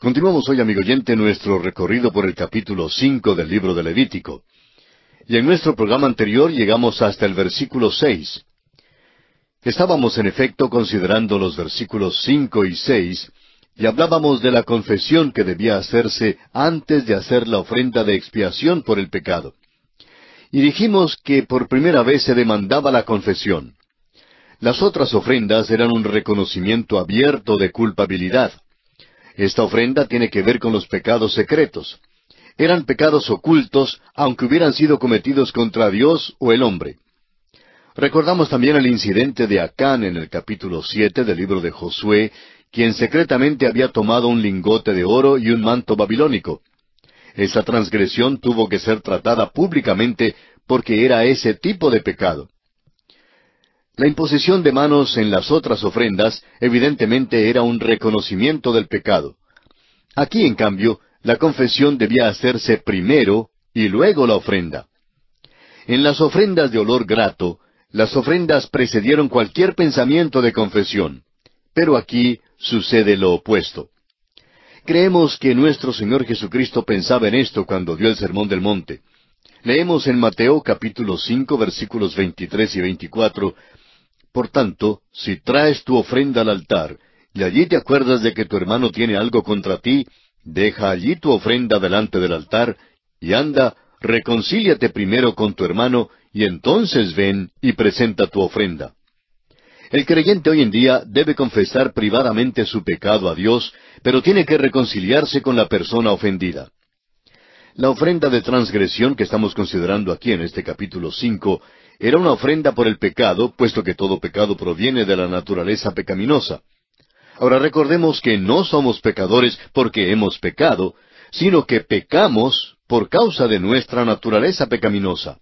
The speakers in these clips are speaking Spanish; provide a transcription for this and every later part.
Continuamos hoy, amigo oyente, nuestro recorrido por el capítulo 5 del libro de Levítico. Y en nuestro programa anterior llegamos hasta el versículo 6. Estábamos en efecto considerando los versículos 5 y 6 y hablábamos de la confesión que debía hacerse antes de hacer la ofrenda de expiación por el pecado. Y dijimos que por primera vez se demandaba la confesión. Las otras ofrendas eran un reconocimiento abierto de culpabilidad. Esta ofrenda tiene que ver con los pecados secretos. Eran pecados ocultos, aunque hubieran sido cometidos contra Dios o el hombre. Recordamos también el incidente de Acán en el capítulo 7 del libro de Josué, quien secretamente había tomado un lingote de oro y un manto babilónico. Esa transgresión tuvo que ser tratada públicamente porque era ese tipo de pecado. La imposición de manos en las otras ofrendas evidentemente era un reconocimiento del pecado. Aquí, en cambio, la confesión debía hacerse primero y luego la ofrenda. En las ofrendas de olor grato, las ofrendas precedieron cualquier pensamiento de confesión. Pero aquí sucede lo opuesto. Creemos que nuestro Señor Jesucristo pensaba en esto cuando dio el Sermón del Monte. Leemos en Mateo capítulo 5 versículos 23 y 24, Por tanto, si traes tu ofrenda al altar, y allí te acuerdas de que tu hermano tiene algo contra ti, deja allí tu ofrenda delante del altar, y anda, reconcíliate primero con tu hermano, y entonces ven y presenta tu ofrenda. El creyente hoy en día debe confesar privadamente su pecado a Dios, pero tiene que reconciliarse con la persona ofendida. La ofrenda de transgresión que estamos considerando aquí en este capítulo 5 era una ofrenda por el pecado, puesto que todo pecado proviene de la naturaleza pecaminosa. Ahora recordemos que no somos pecadores porque hemos pecado, sino que pecamos por causa de nuestra naturaleza pecaminosa.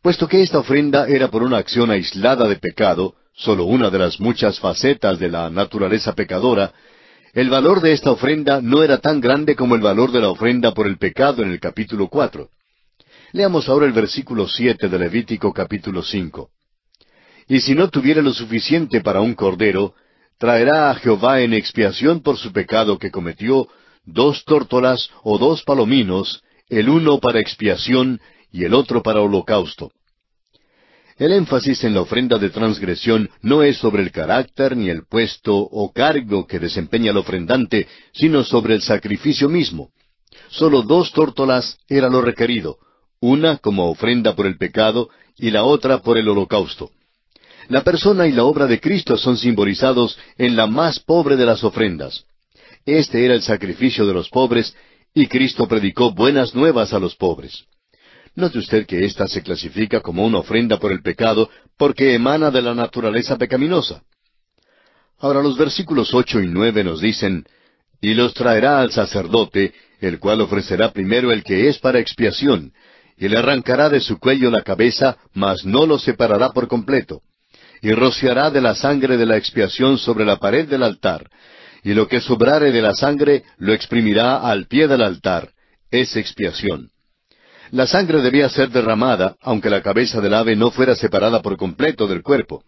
Puesto que esta ofrenda era por una acción aislada de pecado, solo una de las muchas facetas de la naturaleza pecadora, el valor de esta ofrenda no era tan grande como el valor de la ofrenda por el pecado en el capítulo 4. Leamos ahora el versículo 7 de Levítico capítulo 5. Y si no tuviera lo suficiente para un cordero, traerá a Jehová en expiación por su pecado que cometió 2 tórtolas o 2 palominos, el uno para expiación y el otro para holocausto. El énfasis en la ofrenda de transgresión no es sobre el carácter ni el puesto o cargo que desempeña el ofrendante, sino sobre el sacrificio mismo. Solo 2 tórtolas era lo requerido, una como ofrenda por el pecado y la otra por el holocausto. La persona y la obra de Cristo son simbolizados en la más pobre de las ofrendas. Este era el sacrificio de los pobres, y Cristo predicó buenas nuevas a los pobres. Note usted que ésta se clasifica como una ofrenda por el pecado porque emana de la naturaleza pecaminosa. Ahora los versículos 8 y 9 nos dicen, Y los traerá al sacerdote, el cual ofrecerá primero el que es para expiación, y le arrancará de su cuello la cabeza, mas no lo separará por completo. Y rociará de la sangre de la expiación sobre la pared del altar, y lo que sobrare de la sangre lo exprimirá al pie del altar. Es expiación. La sangre debía ser derramada, aunque la cabeza del ave no fuera separada por completo del cuerpo.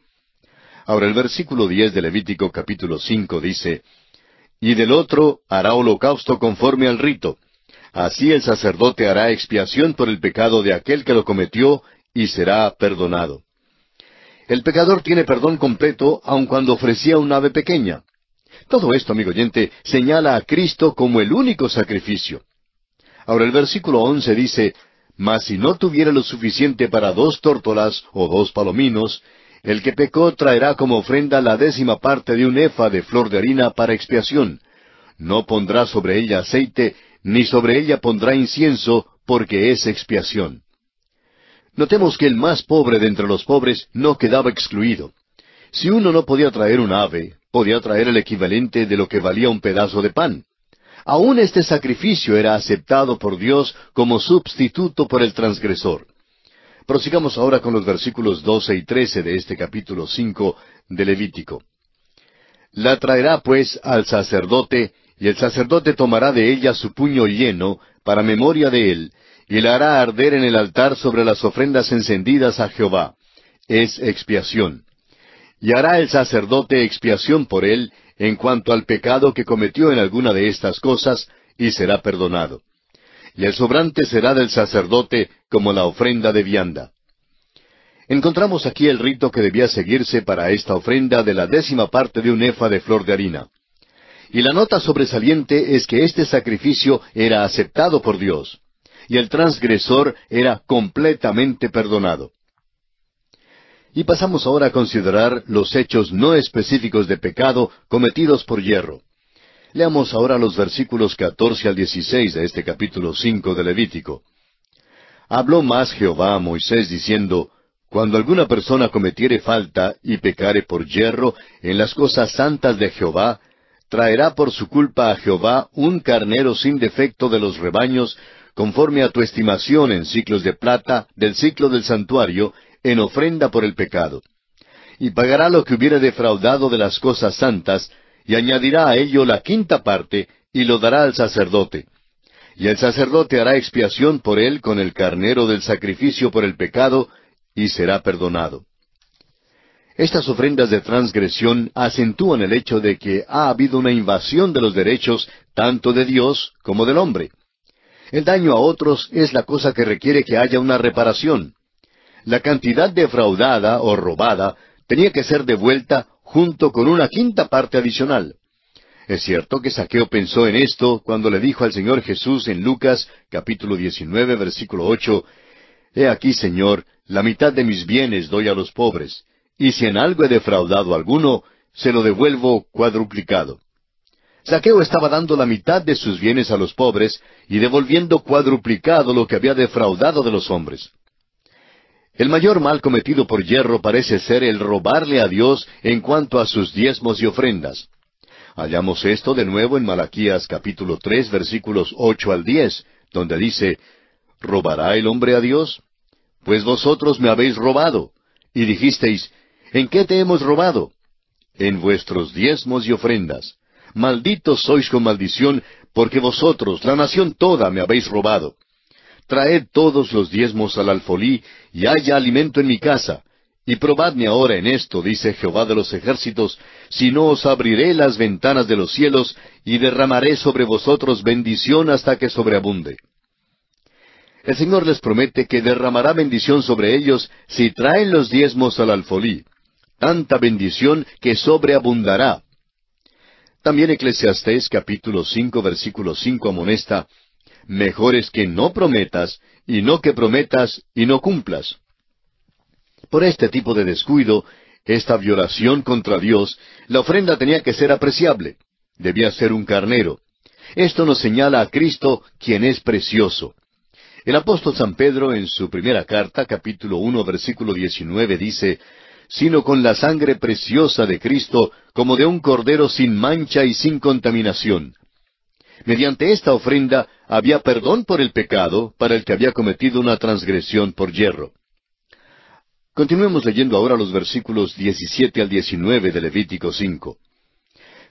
Ahora el versículo 10 de Levítico capítulo 5 dice, Y del otro hará holocausto conforme al rito. Así el sacerdote hará expiación por el pecado de aquel que lo cometió, y será perdonado. El pecador tiene perdón completo, aun cuando ofrecía un ave pequeña. Todo esto, amigo oyente, señala a Cristo como el único sacrificio. Ahora el versículo 11 dice, Mas si no tuviera lo suficiente para 2 tórtolas o 2 palominos, el que pecó traerá como ofrenda la 10ª parte de un efa de flor de harina para expiación. No pondrá sobre ella aceite, ni sobre ella pondrá incienso, porque es expiación. Notemos que el más pobre de entre los pobres no quedaba excluido. Si uno no podía traer un ave, podía traer el equivalente de lo que valía un pedazo de pan. Aún este sacrificio era aceptado por Dios como sustituto por el transgresor. Prosigamos ahora con los versículos 12 y 13 de este capítulo 5 de Levítico. La traerá pues al sacerdote, y el sacerdote tomará de ella su puño lleno, para memoria de él, y la hará arder en el altar sobre las ofrendas encendidas a Jehová. Es expiación. Y hará el sacerdote expiación por él, en cuanto al pecado que cometió en alguna de estas cosas, y será perdonado. Y el sobrante será del sacerdote como la ofrenda de vianda. Encontramos aquí el rito que debía seguirse para esta ofrenda de la 10ª parte de un efa de flor de harina. Y la nota sobresaliente es que este sacrificio era aceptado por Dios, y el transgresor era completamente perdonado. Y pasamos ahora a considerar los hechos no específicos de pecado cometidos por yerro. Leamos ahora los versículos 14 al 16 de este capítulo 5 de Levítico. Habló más Jehová a Moisés diciendo, Cuando alguna persona cometiere falta y pecare por yerro en las cosas santas de Jehová, traerá por su culpa a Jehová un carnero sin defecto de los rebaños, conforme a tu estimación en siclos de plata del siclo del santuario, en ofrenda por el pecado. Y pagará lo que hubiere defraudado de las cosas santas, y añadirá a ello la 5ª parte, y lo dará al sacerdote. Y el sacerdote hará expiación por él con el carnero del sacrificio por el pecado, y será perdonado. Estas ofrendas de transgresión acentúan el hecho de que ha habido una invasión de los derechos tanto de Dios como del hombre. El daño a otros es la cosa que requiere que haya una reparación. La cantidad defraudada o robada tenía que ser devuelta junto con una 5ª parte adicional. Es cierto que Zaqueo pensó en esto cuando le dijo al Señor Jesús en Lucas, capítulo 19, versículo 8, He aquí, Señor, la mitad de mis bienes doy a los pobres, y si en algo he defraudado a alguno, se lo devuelvo cuadruplicado. Zaqueo estaba dando la mitad de sus bienes a los pobres y devolviendo cuadruplicado lo que había defraudado de los hombres. El mayor mal cometido por yerro parece ser el robarle a Dios en cuanto a sus diezmos y ofrendas. Hallamos esto de nuevo en Malaquías capítulo 3 versículos 8 al 10, donde dice, ¿Robará el hombre a Dios? Pues vosotros me habéis robado. Y dijisteis, ¿en qué te hemos robado? En vuestros diezmos y ofrendas. Malditos sois con maldición, porque vosotros, la nación toda, me habéis robado. Traed todos los diezmos al alfolí, y haya alimento en mi casa. Y probadme ahora en esto, dice Jehová de los ejércitos, si no os abriré las ventanas de los cielos, y derramaré sobre vosotros bendición hasta que sobreabunde. El Señor les promete que derramará bendición sobre ellos si traen los diezmos al alfolí. Tanta bendición que sobreabundará. También Eclesiastés capítulo 5 versículo 5 amonesta, Mejor es que no prometas, y no que prometas y no cumplas. Por este tipo de descuido, esta violación contra Dios, la ofrenda tenía que ser apreciable. Debía ser un carnero. Esto nos señala a Cristo, quien es precioso. El apóstol San Pedro, en su primera carta, capítulo 1, versículo 19, dice, Sino con la sangre preciosa de Cristo, como de un cordero sin mancha y sin contaminación. Mediante esta ofrenda había perdón por el pecado para el que había cometido una transgresión por yerro. Continuemos leyendo ahora los versículos 17 al 19 de Levítico 5.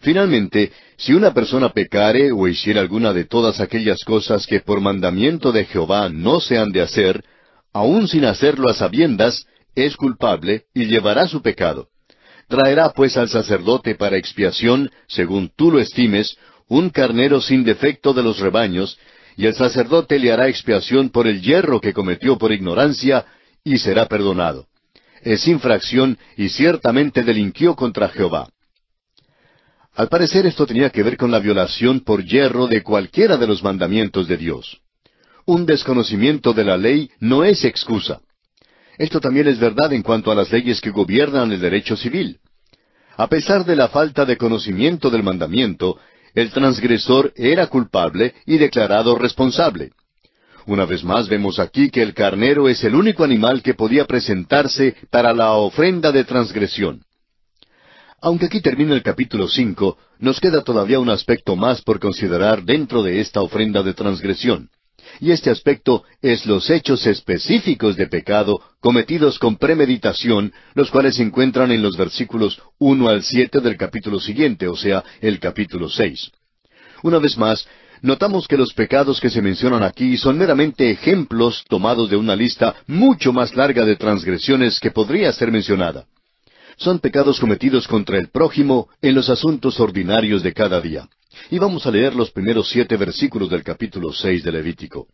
Finalmente, si una persona pecare o hiciera alguna de todas aquellas cosas que por mandamiento de Jehová no se han de hacer, aun sin hacerlo a sabiendas, es culpable y llevará su pecado. Traerá pues al sacerdote para expiación, según tú lo estimes, un carnero sin defecto de los rebaños, y el sacerdote le hará expiación por el yerro que cometió por ignorancia, y será perdonado. Es infracción y ciertamente delinquió contra Jehová. Al parecer esto tenía que ver con la violación por yerro de cualquiera de los mandamientos de Dios. Un desconocimiento de la ley no es excusa. Esto también es verdad en cuanto a las leyes que gobiernan el derecho civil. A pesar de la falta de conocimiento del mandamiento, el transgresor era culpable y declarado responsable. Una vez más vemos aquí que el carnero es el único animal que podía presentarse para la ofrenda de transgresión. Aunque aquí termina el capítulo 5, nos queda todavía un aspecto más por considerar dentro de esta ofrenda de transgresión. Y este aspecto es los hechos específicos de pecado cometidos con premeditación, los cuales se encuentran en los versículos 1 al 7 del capítulo siguiente, o sea, el capítulo 6. Una vez más, notamos que los pecados que se mencionan aquí son meramente ejemplos tomados de una lista mucho más larga de transgresiones que podría ser mencionada. Son pecados cometidos contra el prójimo en los asuntos ordinarios de cada día. Y vamos a leer los primeros 7 versículos del capítulo 6 de Levítico.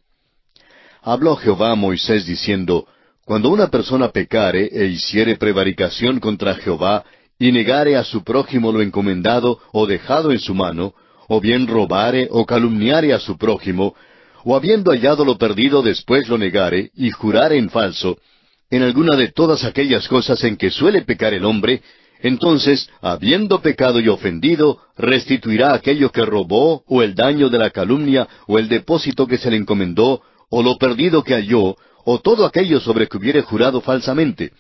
Habló Jehová a Moisés diciendo, Cuando una persona pecare e hiciere prevaricación contra Jehová, y negare a su prójimo lo encomendado o dejado en su mano, o bien robare o calumniare a su prójimo, o habiendo hallado lo perdido después lo negare, y jurare en falso, en alguna de todas aquellas cosas en que suele pecar el hombre, entonces, habiendo pecado y ofendido, restituirá aquello que robó, o el daño de la calumnia, o el depósito que se le encomendó, o lo perdido que halló, o todo aquello sobre que hubiere jurado falsamente.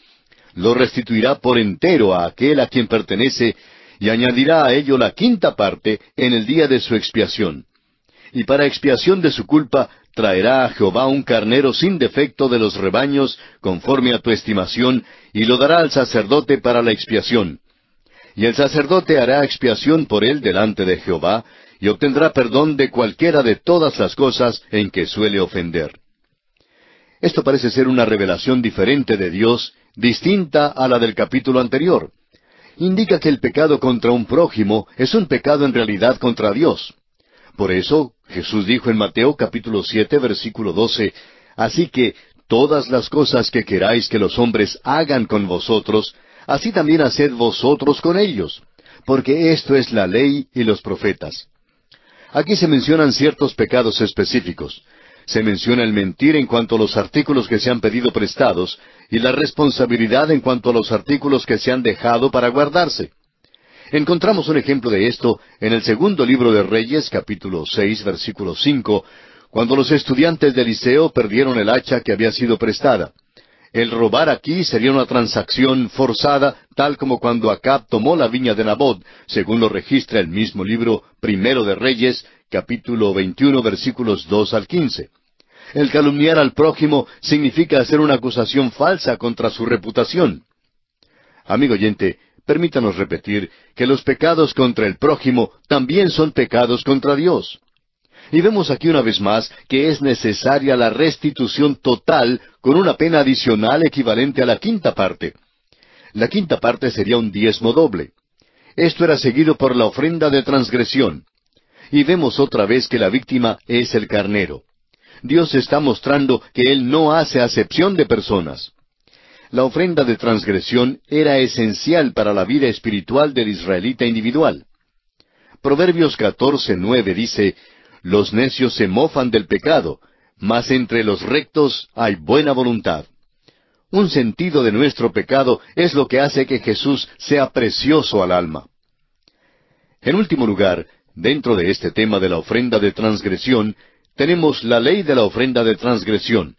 Lo restituirá por entero a aquel a quien pertenece, y añadirá a ello la 5ª parte en el día de su expiación. Y para expiación de su culpa traerá a Jehová un carnero sin defecto de los rebaños, conforme a tu estimación, y lo dará al sacerdote para la expiación. Y el sacerdote hará expiación por él delante de Jehová, y obtendrá perdón de cualquiera de todas las cosas en que suele ofender. Esto parece ser una revelación diferente de Dios, distinta a la del capítulo anterior. Indica que el pecado contra un prójimo es un pecado en realidad contra Dios. Por eso, Jesús dijo en Mateo capítulo 7, versículo 12, Así que todas las cosas que queráis que los hombres hagan con vosotros, así también haced vosotros con ellos, porque esto es la ley y los profetas. Aquí se mencionan ciertos pecados específicos. Se menciona el mentir en cuanto a los artículos que se han pedido prestados, y la responsabilidad en cuanto a los artículos que se han dejado para guardarse. Encontramos un ejemplo de esto en el 2º libro de Reyes, capítulo 6, versículo 5, cuando los estudiantes de Eliseo perdieron el hacha que había sido prestada. El robar aquí sería una transacción forzada, tal como cuando Acab tomó la viña de Nabot, según lo registra el mismo libro 1 de Reyes, capítulo 21, versículos 2 al 15. El calumniar al prójimo significa hacer una acusación falsa contra su reputación. Amigo oyente, permítanos repetir que los pecados contra el prójimo también son pecados contra Dios. Y vemos aquí una vez más que es necesaria la restitución total con una pena adicional equivalente a la 5ª parte. La 5ª parte sería un diezmo doble. Esto era seguido por la ofrenda de transgresión. Y vemos otra vez que la víctima es el carnero. Dios está mostrando que Él no hace acepción de personas. La ofrenda de transgresión era esencial para la vida espiritual del israelita individual. Proverbios 14:9 dice, Los necios se mofan del pecado, mas entre los rectos hay buena voluntad. Un sentido de nuestro pecado es lo que hace que Jesús sea precioso al alma. En último lugar, dentro de este tema de la ofrenda de transgresión, tenemos la ley de la ofrenda de transgresión.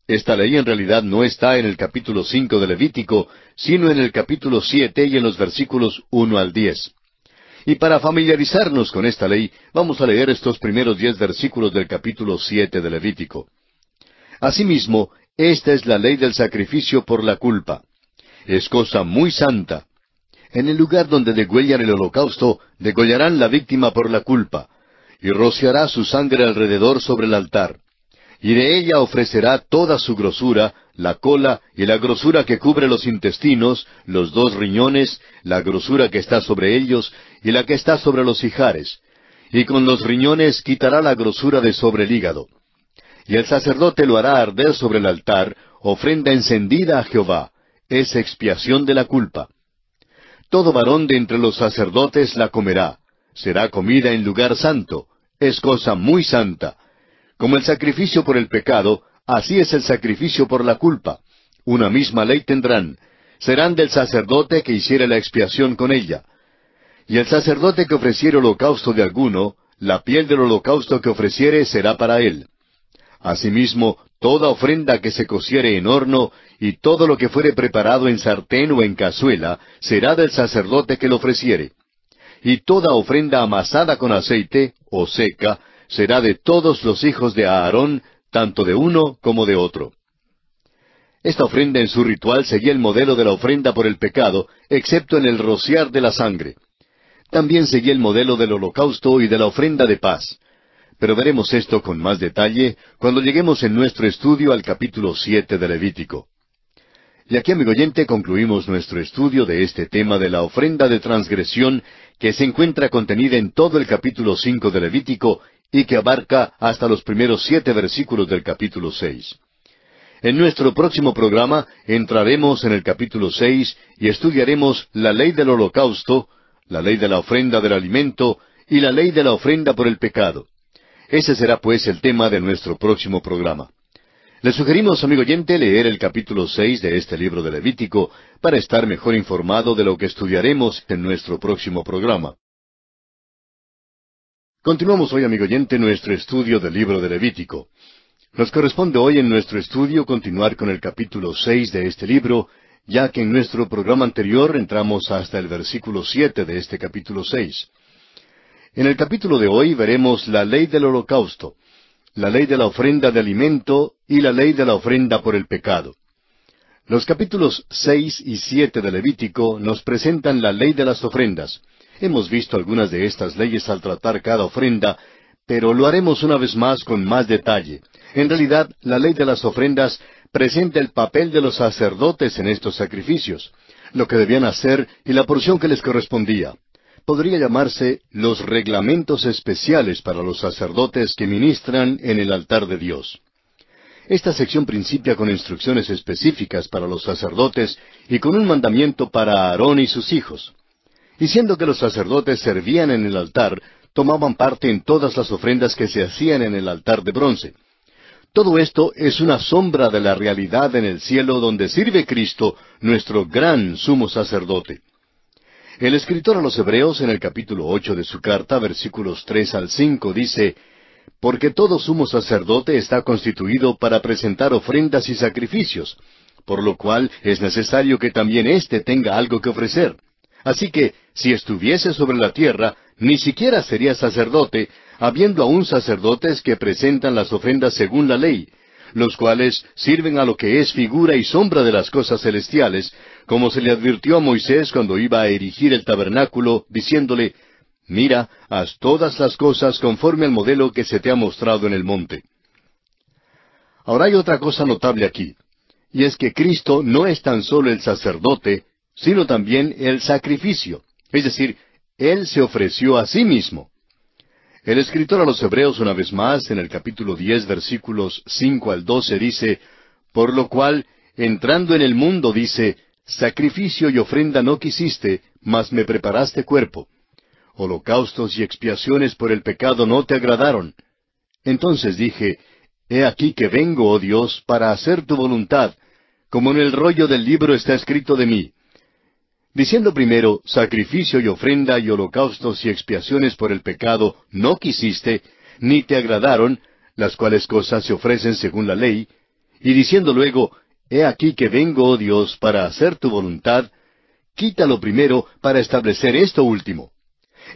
Esta ley en realidad no está en el capítulo 5 de Levítico, sino en el capítulo 7 y en los versículos 1 al 10. Y para familiarizarnos con esta ley, vamos a leer estos primeros 10 versículos del capítulo 7 de Levítico. Asimismo, esta es la ley del sacrificio por la culpa. Es cosa muy santa. En el lugar donde degüellan el holocausto, degollarán la víctima por la culpa, y rociará su sangre alrededor sobre el altar. Y de ella ofrecerá toda su grosura, la cola y la grosura que cubre los intestinos, los 2 riñones, la grosura que está sobre ellos y la que está sobre los ijares. Y con los riñones quitará la grosura de sobre el hígado. Y el sacerdote lo hará arder sobre el altar, ofrenda encendida a Jehová, es expiación de la culpa. Todo varón de entre los sacerdotes la comerá, será comida en lugar santo, es cosa muy santa. Como el sacrificio por el pecado, así es el sacrificio por la culpa. Una misma ley tendrán. Serán del sacerdote que hiciere la expiación con ella. Y el sacerdote que ofreciere holocausto de alguno, la piel del holocausto que ofreciere será para él. Asimismo, toda ofrenda que se cociere en horno, y todo lo que fuere preparado en sartén o en cazuela, será del sacerdote que lo ofreciere. Y toda ofrenda amasada con aceite, o seca, será de todos los hijos de Aarón, tanto de uno como de otro. Esta ofrenda en su ritual seguía el modelo de la ofrenda por el pecado, excepto en el rociar de la sangre. También seguía el modelo del holocausto y de la ofrenda de paz. Pero veremos esto con más detalle cuando lleguemos en nuestro estudio al capítulo 7 de Levítico. Y aquí, amigo oyente, concluimos nuestro estudio de este tema de la ofrenda de transgresión que se encuentra contenida en todo el capítulo 5 de Levítico y que abarca hasta los primeros 7 versículos del capítulo 6. En nuestro próximo programa entraremos en el capítulo 6 y estudiaremos la ley del holocausto, la ley de la ofrenda del alimento y la ley de la ofrenda por el pecado. Ese será pues el tema de nuestro próximo programa. Le sugerimos, amigo oyente, leer el capítulo 6 de este libro de Levítico para estar mejor informado de lo que estudiaremos en nuestro próximo programa. Continuamos hoy, amigo oyente, nuestro estudio del libro de Levítico. Nos corresponde hoy en nuestro estudio continuar con el capítulo 6 de este libro, ya que en nuestro programa anterior entramos hasta el versículo 7 de este capítulo 6. En el capítulo de hoy veremos la ley del holocausto, la ley de la ofrenda de alimento y la ley de la ofrenda por el pecado. Los capítulos 6 y 7 de Levítico nos presentan la ley de las ofrendas. Hemos visto algunas de estas leyes al tratar cada ofrenda, pero lo haremos una vez más con más detalle. En realidad, la ley de las ofrendas presenta el papel de los sacerdotes en estos sacrificios, lo que debían hacer y la porción que les correspondía. Podría llamarse los reglamentos especiales para los sacerdotes que ministran en el altar de Dios. Esta sección principia con instrucciones específicas para los sacerdotes y con un mandamiento para Aarón y sus hijos. Y siendo que los sacerdotes servían en el altar, tomaban parte en todas las ofrendas que se hacían en el altar de bronce. Todo esto es una sombra de la realidad en el cielo donde sirve Cristo, nuestro gran sumo sacerdote. El escritor a los Hebreos en el capítulo 8 de su carta, versículos 3 al 5, dice: «Porque todo sumo sacerdote está constituido para presentar ofrendas y sacrificios, por lo cual es necesario que también éste tenga algo que ofrecer. Así que, si estuviese sobre la tierra, ni siquiera sería sacerdote, habiendo aún sacerdotes que presentan las ofrendas según la ley, los cuales sirven a lo que es figura y sombra de las cosas celestiales, como se le advirtió a Moisés cuando iba a erigir el tabernáculo, diciéndole: Mira, haz todas las cosas conforme al modelo que se te ha mostrado en el monte». Ahora hay otra cosa notable aquí, y es que Cristo no es tan solo el sacerdote, sino también el sacrificio, es decir, Él se ofreció a sí mismo. El escritor a los Hebreos, una vez más, en el capítulo 10, versículos 5 al 12, dice: «Por lo cual, entrando en el mundo, dice, sacrificio y ofrenda no quisiste, mas me preparaste cuerpo. Holocaustos y expiaciones por el pecado no te agradaron. Entonces dije, he aquí que vengo, oh Dios, para hacer tu voluntad, como en el rollo del libro está escrito de mí. Diciendo primero, sacrificio y ofrenda y holocaustos y expiaciones por el pecado no quisiste, ni te agradaron, las cuales cosas se ofrecen según la ley, y diciendo luego, he aquí que vengo, oh Dios, para hacer tu voluntad, quítalo primero para establecer esto último.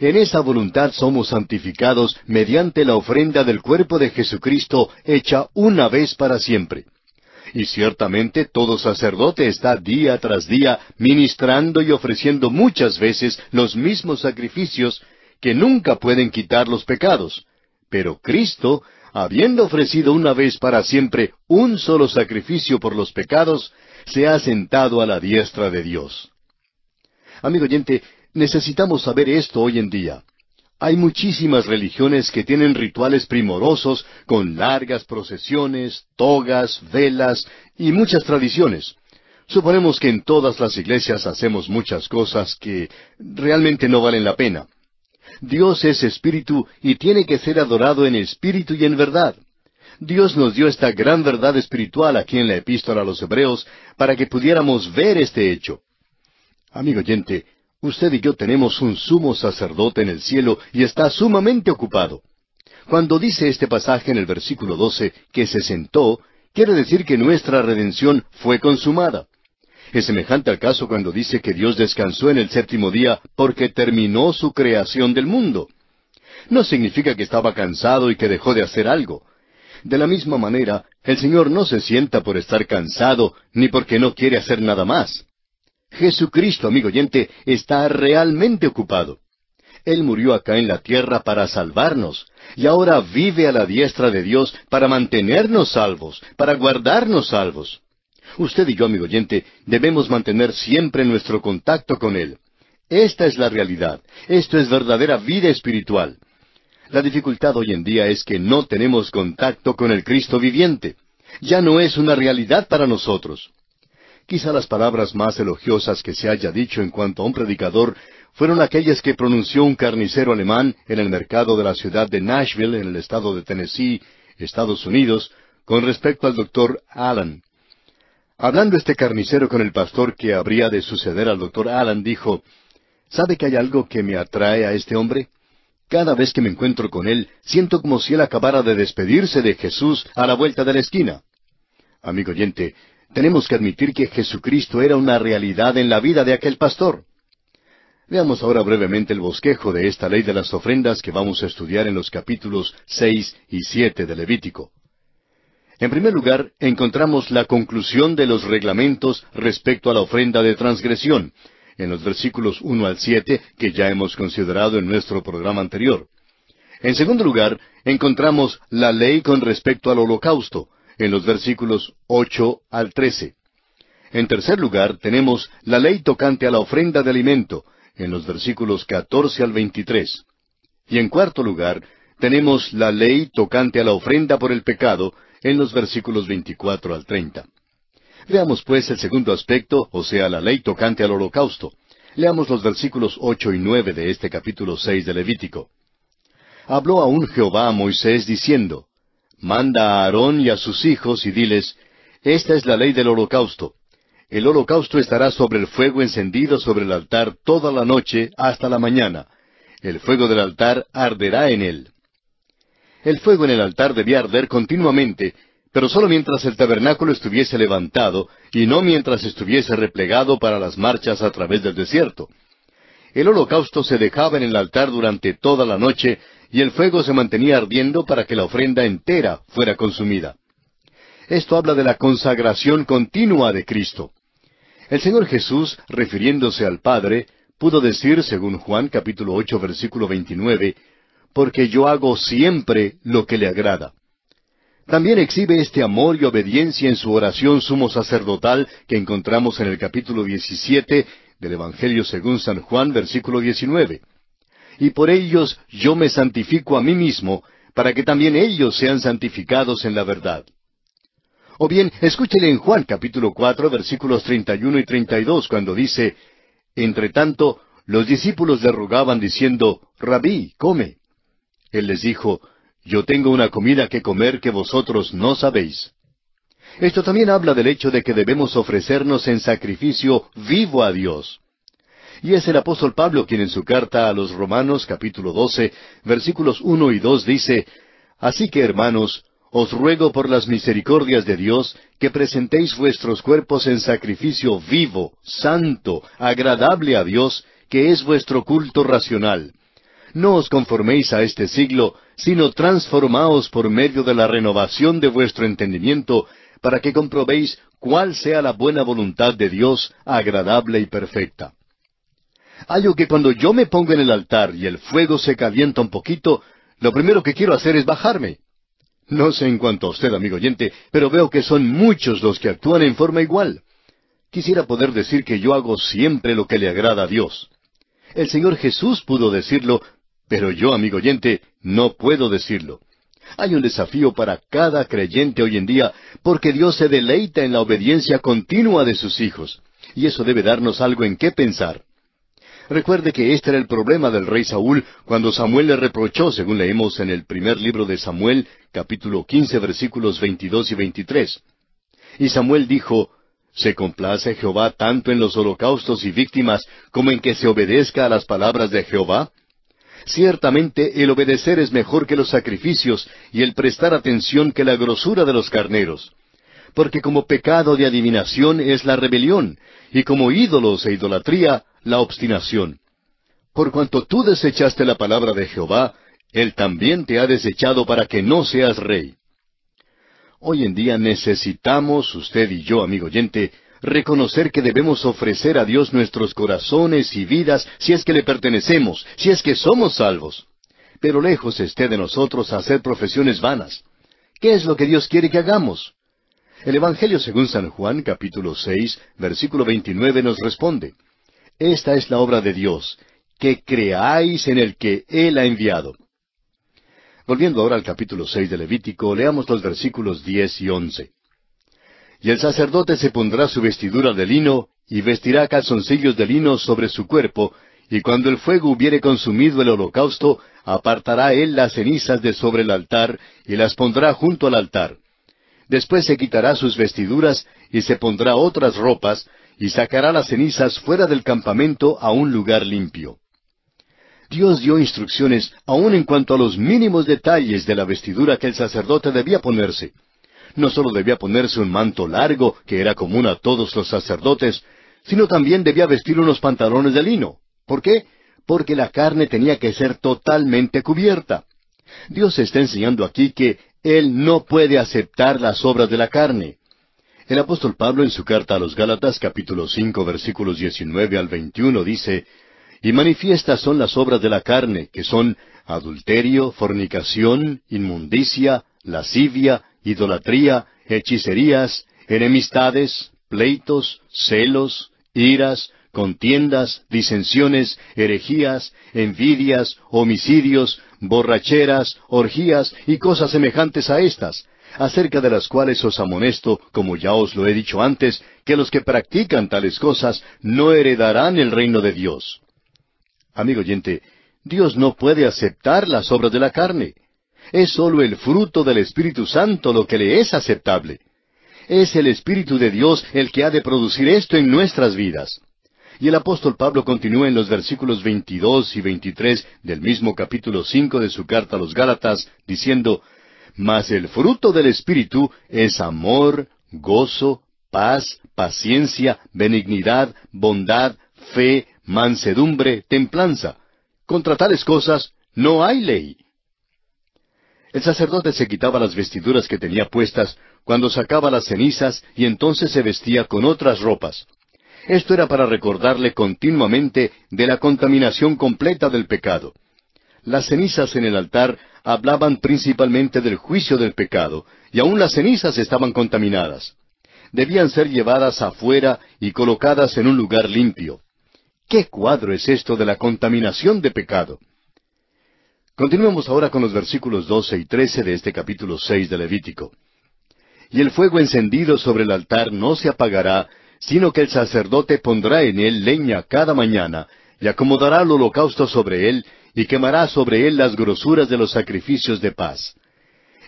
En esa voluntad somos santificados mediante la ofrenda del cuerpo de Jesucristo hecha una vez para siempre. Y ciertamente todo sacerdote está día tras día ministrando y ofreciendo muchas veces los mismos sacrificios que nunca pueden quitar los pecados. Pero Cristo, habiendo ofrecido una vez para siempre un solo sacrificio por los pecados, se ha sentado a la diestra de Dios». Amigo oyente, necesitamos saber esto hoy en día. Hay muchísimas religiones que tienen rituales primorosos con largas procesiones, togas, velas y muchas tradiciones. Suponemos que en todas las iglesias hacemos muchas cosas que realmente no valen la pena. Dios es espíritu y tiene que ser adorado en espíritu y en verdad. Dios nos dio esta gran verdad espiritual aquí en la Epístola a los Hebreos para que pudiéramos ver este hecho. Amigo oyente, usted y yo tenemos un sumo sacerdote en el cielo y está sumamente ocupado. Cuando dice este pasaje en el versículo 12 que se sentó, quiere decir que nuestra redención fue consumada. Es semejante al caso cuando dice que Dios descansó en el séptimo día porque terminó su creación del mundo. No significa que estaba cansado y que dejó de hacer algo. De la misma manera, el Señor no se sienta por estar cansado ni porque no quiere hacer nada más. Jesucristo, amigo oyente, está realmente ocupado. Él murió acá en la tierra para salvarnos, y ahora vive a la diestra de Dios para mantenernos salvos, para guardarnos salvos. Usted y yo, amigo oyente, debemos mantener siempre nuestro contacto con Él. Esta es la realidad. Esto es verdadera vida espiritual. La dificultad hoy en día es que no tenemos contacto con el Cristo viviente. Ya no es una realidad para nosotros. Quizá las palabras más elogiosas que se haya dicho en cuanto a un predicador fueron aquellas que pronunció un carnicero alemán en el mercado de la ciudad de Nashville, en el estado de Tennessee, Estados Unidos, con respecto al Dr. Allen. Hablando este carnicero con el pastor que habría de suceder al Dr. Allen, dijo: ¿Sabe que hay algo que me atrae a este hombre? Cada vez que me encuentro con él, siento como si él acabara de despedirse de Jesús a la vuelta de la esquina. Amigo oyente, tenemos que admitir que Jesucristo era una realidad en la vida de aquel pastor. Veamos ahora brevemente el bosquejo de esta ley de las ofrendas que vamos a estudiar en los capítulos 6 y 7 de Levítico. En primer lugar, encontramos la conclusión de los reglamentos respecto a la ofrenda de transgresión, en los versículos 1 al 7, que ya hemos considerado en nuestro programa anterior. En segundo lugar, encontramos la ley con respecto al holocausto, en los versículos 8 al 13. En tercer lugar, tenemos la ley tocante a la ofrenda de alimento, en los versículos 14 al 23. Y en cuarto lugar, tenemos la ley tocante a la ofrenda por el pecado, en los versículos 24 al 30. Veamos pues el segundo aspecto, o sea, la ley tocante al holocausto. Leamos los versículos 8 y 9 de este capítulo 6 de Levítico. Habló aún Jehová a Moisés diciendo: Manda a Aarón y a sus hijos y diles: Esta es la ley del holocausto. El holocausto estará sobre el fuego encendido sobre el altar toda la noche hasta la mañana. El fuego del altar arderá en él. El fuego en el altar debía arder continuamente, pero solo mientras el tabernáculo estuviese levantado, y no mientras estuviese replegado para las marchas a través del desierto. El holocausto se dejaba en el altar durante toda la noche, y el fuego se mantenía ardiendo para que la ofrenda entera fuera consumida. Esto habla de la consagración continua de Cristo. El Señor Jesús, refiriéndose al Padre, pudo decir, según Juan capítulo 8, versículo 29, «Porque yo hago siempre lo que le agrada». También exhibe este amor y obediencia en su oración sumo sacerdotal que encontramos en el capítulo 17 del Evangelio según San Juan, versículo 19. Y por ellos yo me santifico a mí mismo, para que también ellos sean santificados en la verdad. O bien, escúchele en Juan capítulo 4, versículos 31 y 32, cuando dice: Entre tanto, los discípulos le rogaban diciendo: Rabí, come. Él les dijo: Yo tengo una comida que comer que vosotros no sabéis. Esto también habla del hecho de que debemos ofrecernos en sacrificio vivo a Dios. Y es el apóstol Pablo quien en su carta a los Romanos, capítulo 12, versículos 1 y 2 dice: Así que, hermanos, os ruego por las misericordias de Dios que presentéis vuestros cuerpos en sacrificio vivo, santo, agradable a Dios, que es vuestro culto racional. No os conforméis a este siglo, sino transformaos por medio de la renovación de vuestro entendimiento, para que comprobéis cuál sea la buena voluntad de Dios, agradable y perfecta. Hallo que cuando yo me pongo en el altar y el fuego se calienta un poquito, lo primero que quiero hacer es bajarme. No sé en cuanto a usted, amigo oyente, pero veo que son muchos los que actúan en forma igual. Quisiera poder decir que yo hago siempre lo que le agrada a Dios. El Señor Jesús pudo decirlo, pero yo, amigo oyente, no puedo decirlo. Hay un desafío para cada creyente hoy en día, porque Dios se deleita en la obediencia continua de sus hijos, y eso debe darnos algo en qué pensar. Recuerde que este era el problema del rey Saúl cuando Samuel le reprochó, según leemos en el primer libro de Samuel, capítulo 15, versículos 22 y 23. Y Samuel dijo: ¿Se complace Jehová tanto en los holocaustos y víctimas como en que se obedezca a las palabras de Jehová? Ciertamente el obedecer es mejor que los sacrificios, y el prestar atención que la grosura de los carneros. Porque como pecado de adivinación es la rebelión, y como ídolos e idolatría la obstinación. Por cuanto tú desechaste la palabra de Jehová, Él también te ha desechado para que no seas rey. Hoy en día necesitamos, usted y yo, amigo oyente, reconocer que debemos ofrecer a Dios nuestros corazones y vidas si es que le pertenecemos, si es que somos salvos. Pero lejos esté de nosotros hacer profesiones vanas. ¿Qué es lo que Dios quiere que hagamos? El Evangelio según San Juan, capítulo 6, versículo 29, nos responde: Esta es la obra de Dios, que creáis en el que Él ha enviado. Volviendo ahora al capítulo 6 de Levítico, leamos los versículos 10 y 11. Y el sacerdote se pondrá su vestidura de lino, y vestirá calzoncillos de lino sobre su cuerpo, y cuando el fuego hubiere consumido el holocausto, apartará él las cenizas de sobre el altar, y las pondrá junto al altar. Después se quitará sus vestiduras, y se pondrá otras ropas, y sacará las cenizas fuera del campamento a un lugar limpio. Dios dio instrucciones aun en cuanto a los mínimos detalles de la vestidura que el sacerdote debía ponerse. No solo debía ponerse un manto largo, que era común a todos los sacerdotes, sino también debía vestir unos pantalones de lino. ¿Por qué? Porque la carne tenía que ser totalmente cubierta. Dios está enseñando aquí que Él no puede aceptar las obras de la carne. El apóstol Pablo en su carta a los Gálatas, capítulo 5, versículos 19 al 21, dice: Y manifiestas son las obras de la carne, que son adulterio, fornicación, inmundicia, lascivia, idolatría, hechicerías, enemistades, pleitos, celos, iras, contiendas, disensiones, herejías, envidias, homicidios, borracheras, orgías y cosas semejantes a estas, acerca de las cuales os amonesto, como ya os lo he dicho antes, que los que practican tales cosas no heredarán el reino de Dios. Amigo oyente, Dios no puede aceptar las obras de la carne. Es sólo el fruto del Espíritu Santo lo que le es aceptable. Es el Espíritu de Dios el que ha de producir esto en nuestras vidas. Y el apóstol Pablo continúa en los versículos 22 y 23 del mismo capítulo 5 de su carta a los Gálatas, diciendo: Mas el fruto del Espíritu es amor, gozo, paz, paciencia, benignidad, bondad, fe, mansedumbre, templanza. Contra tales cosas no hay ley. El sacerdote se quitaba las vestiduras que tenía puestas cuando sacaba las cenizas y entonces se vestía con otras ropas. Esto era para recordarle continuamente de la contaminación completa del pecado. Las cenizas en el altar hablaban principalmente del juicio del pecado, y aun las cenizas estaban contaminadas. Debían ser llevadas afuera y colocadas en un lugar limpio. ¿Qué cuadro es esto de la contaminación de pecado? Continuemos ahora con los versículos 12 y 13 de este capítulo 6 de Levítico. Y el fuego encendido sobre el altar no se apagará, sino que el sacerdote pondrá en él leña cada mañana, y acomodará el holocausto sobre él, y quemará sobre él las grosuras de los sacrificios de paz.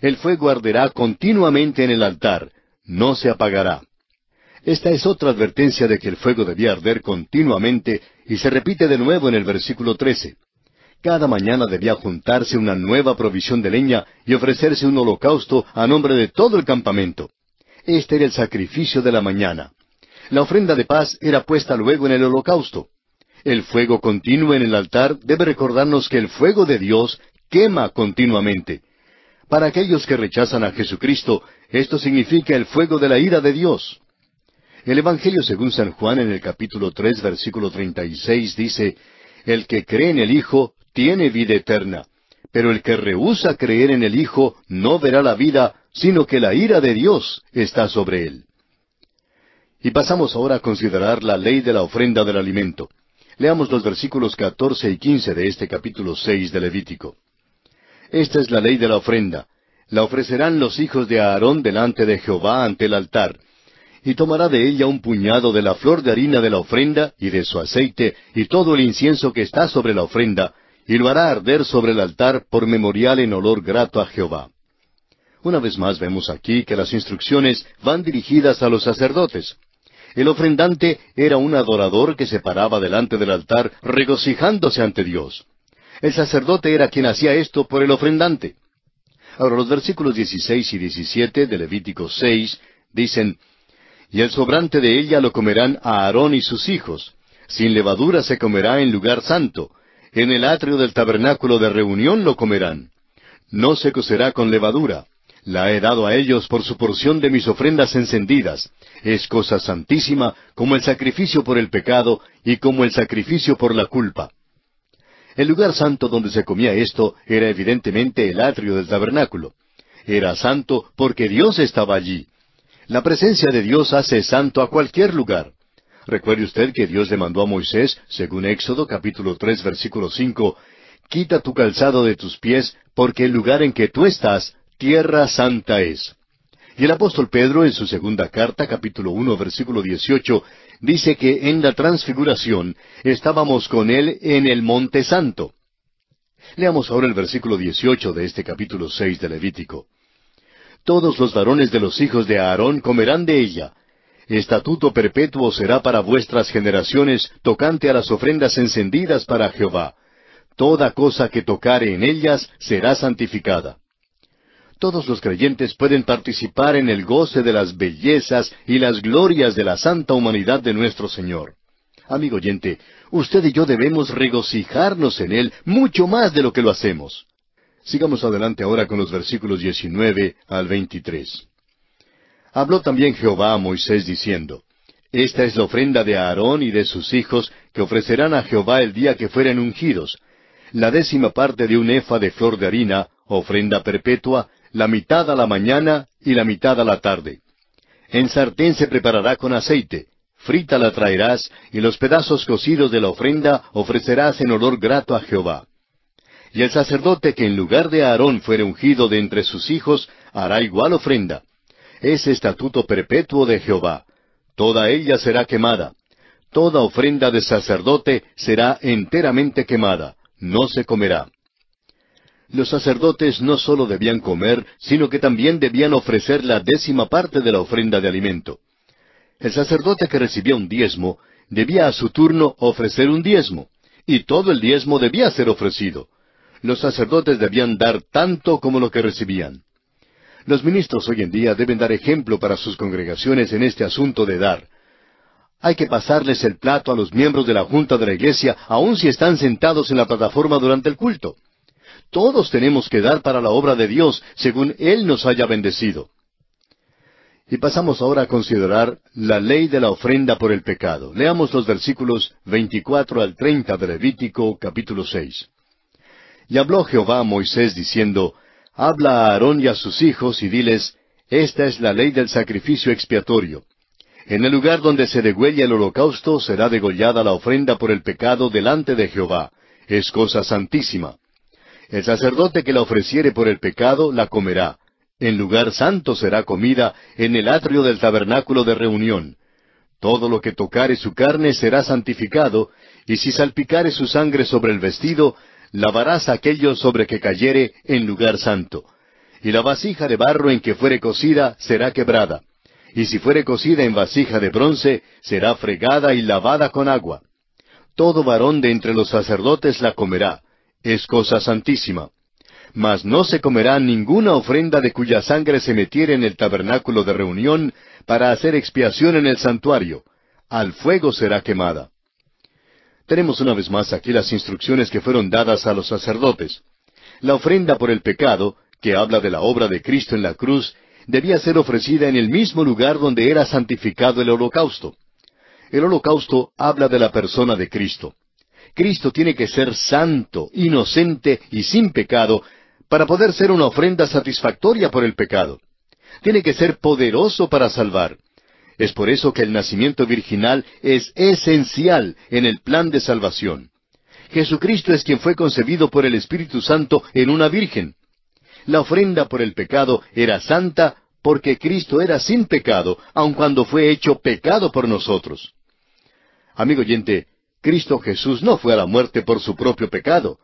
El fuego arderá continuamente en el altar, no se apagará. Esta es otra advertencia de que el fuego debía arder continuamente, y se repite de nuevo en el versículo 13. Cada mañana debía juntarse una nueva provisión de leña y ofrecerse un holocausto a nombre de todo el campamento. Este era el sacrificio de la mañana. La ofrenda de paz era puesta luego en el holocausto. El fuego continuo en el altar debe recordarnos que el fuego de Dios quema continuamente. Para aquellos que rechazan a Jesucristo, esto significa el fuego de la ira de Dios. El Evangelio según San Juan en el capítulo 3, versículo 36 dice: El que cree en el Hijo tiene vida eterna, pero el que rehúsa creer en el Hijo no verá la vida, sino que la ira de Dios está sobre él. Y pasamos ahora a considerar la ley de la ofrenda del alimento. Leamos los versículos 14 y 15 de este capítulo 6 de Levítico. Esta es la ley de la ofrenda. La ofrecerán los hijos de Aarón delante de Jehová ante el altar. Y tomará de ella un puñado de la flor de harina de la ofrenda, y de su aceite, y todo el incienso que está sobre la ofrenda, y lo hará arder sobre el altar por memorial en olor grato a Jehová. Una vez más vemos aquí que las instrucciones van dirigidas a los sacerdotes. El ofrendante era un adorador que se paraba delante del altar regocijándose ante Dios. El sacerdote era quien hacía esto por el ofrendante. Ahora los versículos 16 y 17 de Levítico 6 dicen: Y el sobrante de ella lo comerán a Aarón y sus hijos. Sin levadura se comerá en lugar santo. En el atrio del tabernáculo de reunión lo comerán. No se cocerá con levadura. La he dado a ellos por su porción de mis ofrendas encendidas. Es cosa santísima, como el sacrificio por el pecado y como el sacrificio por la culpa. El lugar santo donde se comía esto era evidentemente el atrio del tabernáculo. Era santo porque Dios estaba allí. La presencia de Dios hace santo a cualquier lugar. Recuerde usted que Dios le mandó a Moisés, según Éxodo capítulo 3, versículo 5, «Quita tu calzado de tus pies, porque el lugar en que tú estás, tierra santa es». Y el apóstol Pedro, en su segunda carta, capítulo 1, versículo 18, dice que en la transfiguración estábamos con Él en el Monte Santo. Leamos ahora el versículo 18 de este capítulo 6 de Levítico. «Todos los varones de los hijos de Aarón comerán de ella. Estatuto perpetuo será para vuestras generaciones tocante a las ofrendas encendidas para Jehová. Toda cosa que tocare en ellas será santificada». Todos los creyentes pueden participar en el goce de las bellezas y las glorias de la santa humanidad de nuestro Señor. Amigo oyente, usted y yo debemos regocijarnos en Él mucho más de lo que lo hacemos. Sigamos adelante ahora con los versículos 19 al 23. Habló también Jehová a Moisés diciendo, «Esta es la ofrenda de Aarón y de sus hijos que ofrecerán a Jehová el día que fueren ungidos. La 10ª parte de un efa de flor de harina, ofrenda perpetua, la mitad a la mañana y la mitad a la tarde. En sartén se preparará con aceite, frita la traerás, y los pedazos cocidos de la ofrenda ofrecerás en olor grato a Jehová. Y el sacerdote que en lugar de Aarón fuere ungido de entre sus hijos, hará igual ofrenda. Es estatuto perpetuo de Jehová. Toda ella será quemada. Toda ofrenda de sacerdote será enteramente quemada, no se comerá». Los sacerdotes no sólo debían comer, sino que también debían ofrecer la 10ª parte de la ofrenda de alimento. El sacerdote que recibía un diezmo debía a su turno ofrecer un diezmo, y todo el diezmo debía ser ofrecido. Los sacerdotes debían dar tanto como lo que recibían. Los ministros hoy en día deben dar ejemplo para sus congregaciones en este asunto de dar. Hay que pasarles el plato a los miembros de la junta de la iglesia, aun si están sentados en la plataforma durante el culto. Todos tenemos que dar para la obra de Dios, según Él nos haya bendecido. Y pasamos ahora a considerar la ley de la ofrenda por el pecado. Leamos los versículos 24 al 30 de Levítico, capítulo 6. «Y habló Jehová a Moisés diciendo, Habla a Aarón y a sus hijos, y diles, Esta es la ley del sacrificio expiatorio. En el lugar donde se degüella el holocausto será degollada la ofrenda por el pecado delante de Jehová. Es cosa santísima. El sacerdote que la ofreciere por el pecado la comerá. En lugar santo será comida, en el atrio del tabernáculo de reunión. Todo lo que tocare su carne será santificado, y si salpicare su sangre sobre el vestido, lavarás aquello sobre que cayere en lugar santo. Y la vasija de barro en que fuere cocida será quebrada. Y si fuere cocida en vasija de bronce, será fregada y lavada con agua. Todo varón de entre los sacerdotes la comerá. Es cosa santísima. Mas no se comerá ninguna ofrenda de cuya sangre se metiere en el tabernáculo de reunión para hacer expiación en el santuario. Al fuego será quemada. Tenemos una vez más aquí las instrucciones que fueron dadas a los sacerdotes. La ofrenda por el pecado, que habla de la obra de Cristo en la cruz, debía ser ofrecida en el mismo lugar donde era santificado el holocausto. El holocausto habla de la persona de Cristo. Cristo tiene que ser santo, inocente y sin pecado para poder ser una ofrenda satisfactoria por el pecado. Tiene que ser poderoso para salvar. Es por eso que el nacimiento virginal es esencial en el plan de salvación. Jesucristo es quien fue concebido por el Espíritu Santo en una virgen. La ofrenda por el pecado era santa porque Cristo era sin pecado, aun cuando fue hecho pecado por nosotros. Amigo oyente, Cristo Jesús no fue a la muerte por su propio pecado.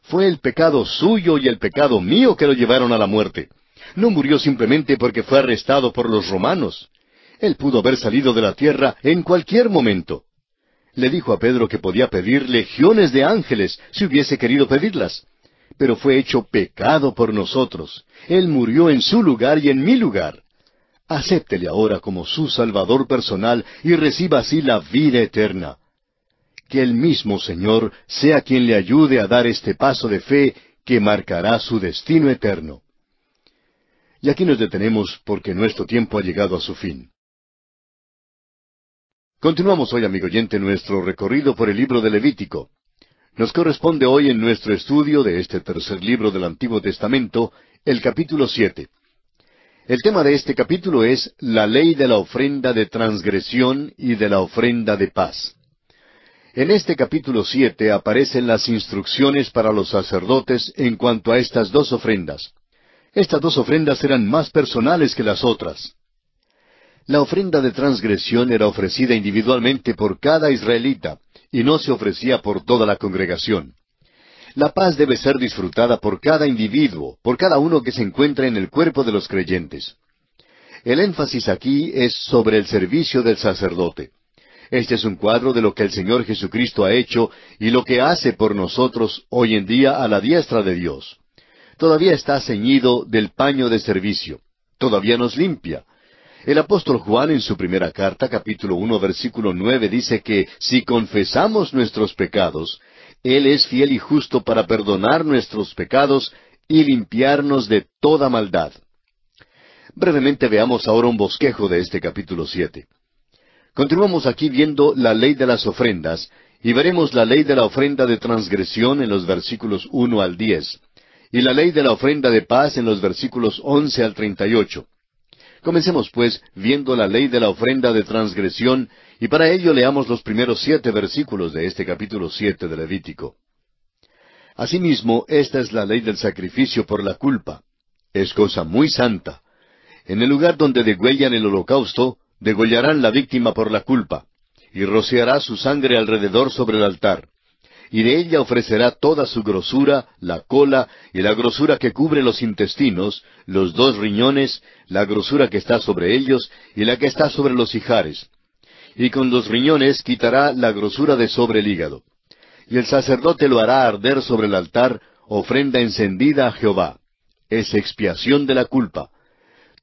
Fue el pecado suyo y el pecado mío que lo llevaron a la muerte. No murió simplemente porque fue arrestado por los romanos. Él pudo haber salido de la tierra en cualquier momento. Le dijo a Pedro que podía pedir legiones de ángeles si hubiese querido pedirlas. Pero fue hecho pecado por nosotros. Él murió en su lugar y en mi lugar. Acéptele ahora como su Salvador personal y reciba así la vida eterna. Que el mismo Señor sea quien le ayude a dar este paso de fe que marcará su destino eterno. Y aquí nos detenemos porque nuestro tiempo ha llegado a su fin. Continuamos hoy, amigo oyente, nuestro recorrido por el libro de Levítico. Nos corresponde hoy en nuestro estudio de este tercer libro del Antiguo Testamento, el capítulo 7. El tema de este capítulo es la ley de la ofrenda de transgresión y de la ofrenda de paz. En este capítulo 7 aparecen las instrucciones para los sacerdotes en cuanto a estas dos ofrendas. Estas dos ofrendas eran más personales que las otras. La ofrenda de transgresión era ofrecida individualmente por cada israelita y no se ofrecía por toda la congregación. La paz debe ser disfrutada por cada individuo, por cada uno que se encuentra en el cuerpo de los creyentes. El énfasis aquí es sobre el servicio del sacerdote. Este es un cuadro de lo que el Señor Jesucristo ha hecho y lo que hace por nosotros hoy en día a la diestra de Dios. Todavía está ceñido del paño de servicio. Todavía nos limpia. El apóstol Juan en su primera carta, capítulo 1, versículo 9, dice que si confesamos nuestros pecados, Él es fiel y justo para perdonar nuestros pecados y limpiarnos de toda maldad. Brevemente veamos ahora un bosquejo de este capítulo 7. Continuamos aquí viendo la ley de las ofrendas, y veremos la ley de la ofrenda de transgresión en los versículos 1 al 10, y la ley de la ofrenda de paz en los versículos 11 al 38. Comencemos pues viendo la ley de la ofrenda de transgresión, y para ello leamos los primeros 7 versículos de este capítulo 7 de Levítico. Asimismo, esta es la ley del sacrificio por la culpa. Es cosa muy santa. En el lugar donde degüellan el holocausto, degollarán la víctima por la culpa, y rociará su sangre alrededor sobre el altar. Y de ella ofrecerá toda su grosura, la cola y la grosura que cubre los intestinos, los 2 riñones, la grosura que está sobre ellos y la que está sobre los ijares. Y con los riñones quitará la grosura de sobre el hígado. Y el sacerdote lo hará arder sobre el altar, ofrenda encendida a Jehová. Es expiación de la culpa.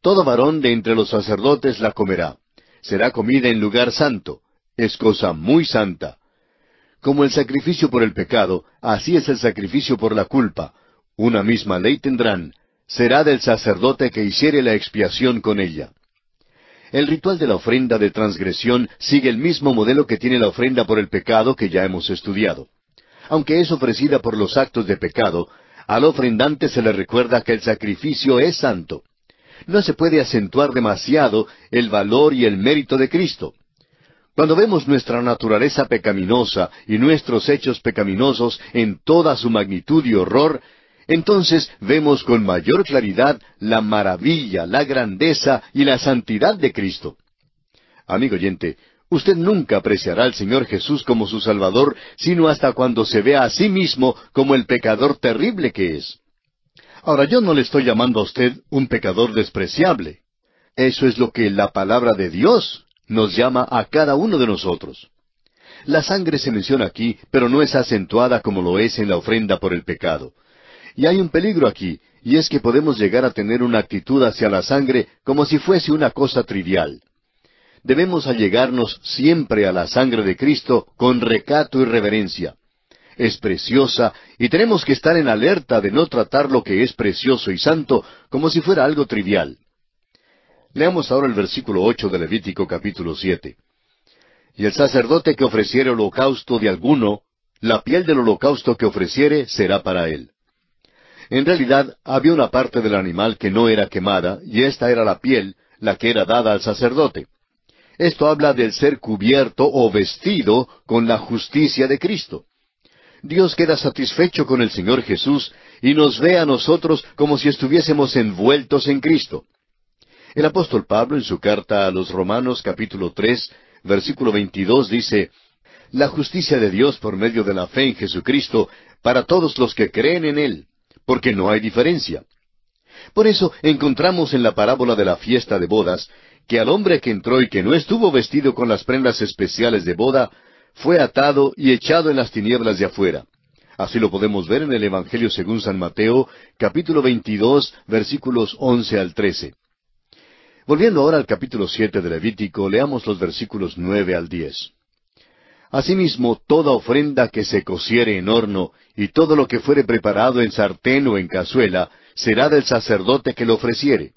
Todo varón de entre los sacerdotes la comerá. Será comida en lugar santo. Es cosa muy santa. Como el sacrificio por el pecado, así es el sacrificio por la culpa. Una misma ley tendrán. Será del sacerdote que hiciere la expiación con ella. El ritual de la ofrenda de transgresión sigue el mismo modelo que tiene la ofrenda por el pecado que ya hemos estudiado. Aunque es ofrecida por los actos de pecado, al ofrendante se le recuerda que el sacrificio es santo. No se puede acentuar demasiado el valor y el mérito de Cristo. Cuando vemos nuestra naturaleza pecaminosa y nuestros hechos pecaminosos en toda su magnitud y horror, entonces vemos con mayor claridad la maravilla, la grandeza y la santidad de Cristo. Amigo oyente, usted nunca apreciará al Señor Jesús como su Salvador, sino hasta cuando se vea a sí mismo como el pecador terrible que es. Ahora, yo no le estoy llamando a usted un pecador despreciable. Eso es lo que la palabra de Dios nos llama a cada uno de nosotros. La sangre se menciona aquí, pero no es acentuada como lo es en la ofrenda por el pecado. Y hay un peligro aquí, y es que podemos llegar a tener una actitud hacia la sangre como si fuese una cosa trivial. Debemos allegarnos siempre a la sangre de Cristo con recato y reverencia. Es preciosa y tenemos que estar en alerta de no tratar lo que es precioso y santo como si fuera algo trivial. Leamos ahora el versículo 8 de Levítico capítulo 7. Y el sacerdote que ofreciere holocausto de alguno, la piel del holocausto que ofreciere será para él. En realidad, había una parte del animal que no era quemada, y esta era la piel, la que era dada al sacerdote. Esto habla del ser cubierto o vestido con la justicia de Cristo. Dios queda satisfecho con el Señor Jesús y nos ve a nosotros como si estuviésemos envueltos en Cristo. El apóstol Pablo en su carta a los Romanos capítulo 3, versículo 22 dice, «La justicia de Dios por medio de la fe en Jesucristo para todos los que creen en Él, porque no hay diferencia». Por eso encontramos en la parábola de la fiesta de bodas que al hombre que entró y que no estuvo vestido con las prendas especiales de boda, fue atado y echado en las tinieblas de afuera. Así lo podemos ver en el Evangelio según San Mateo, capítulo 22, versículos 11 al 13. Volviendo ahora al capítulo 7 de Levítico, leamos los versículos 9 al 10. Asimismo, toda ofrenda que se cociere en horno, y todo lo que fuere preparado en sartén o en cazuela, será del sacerdote que lo ofreciere.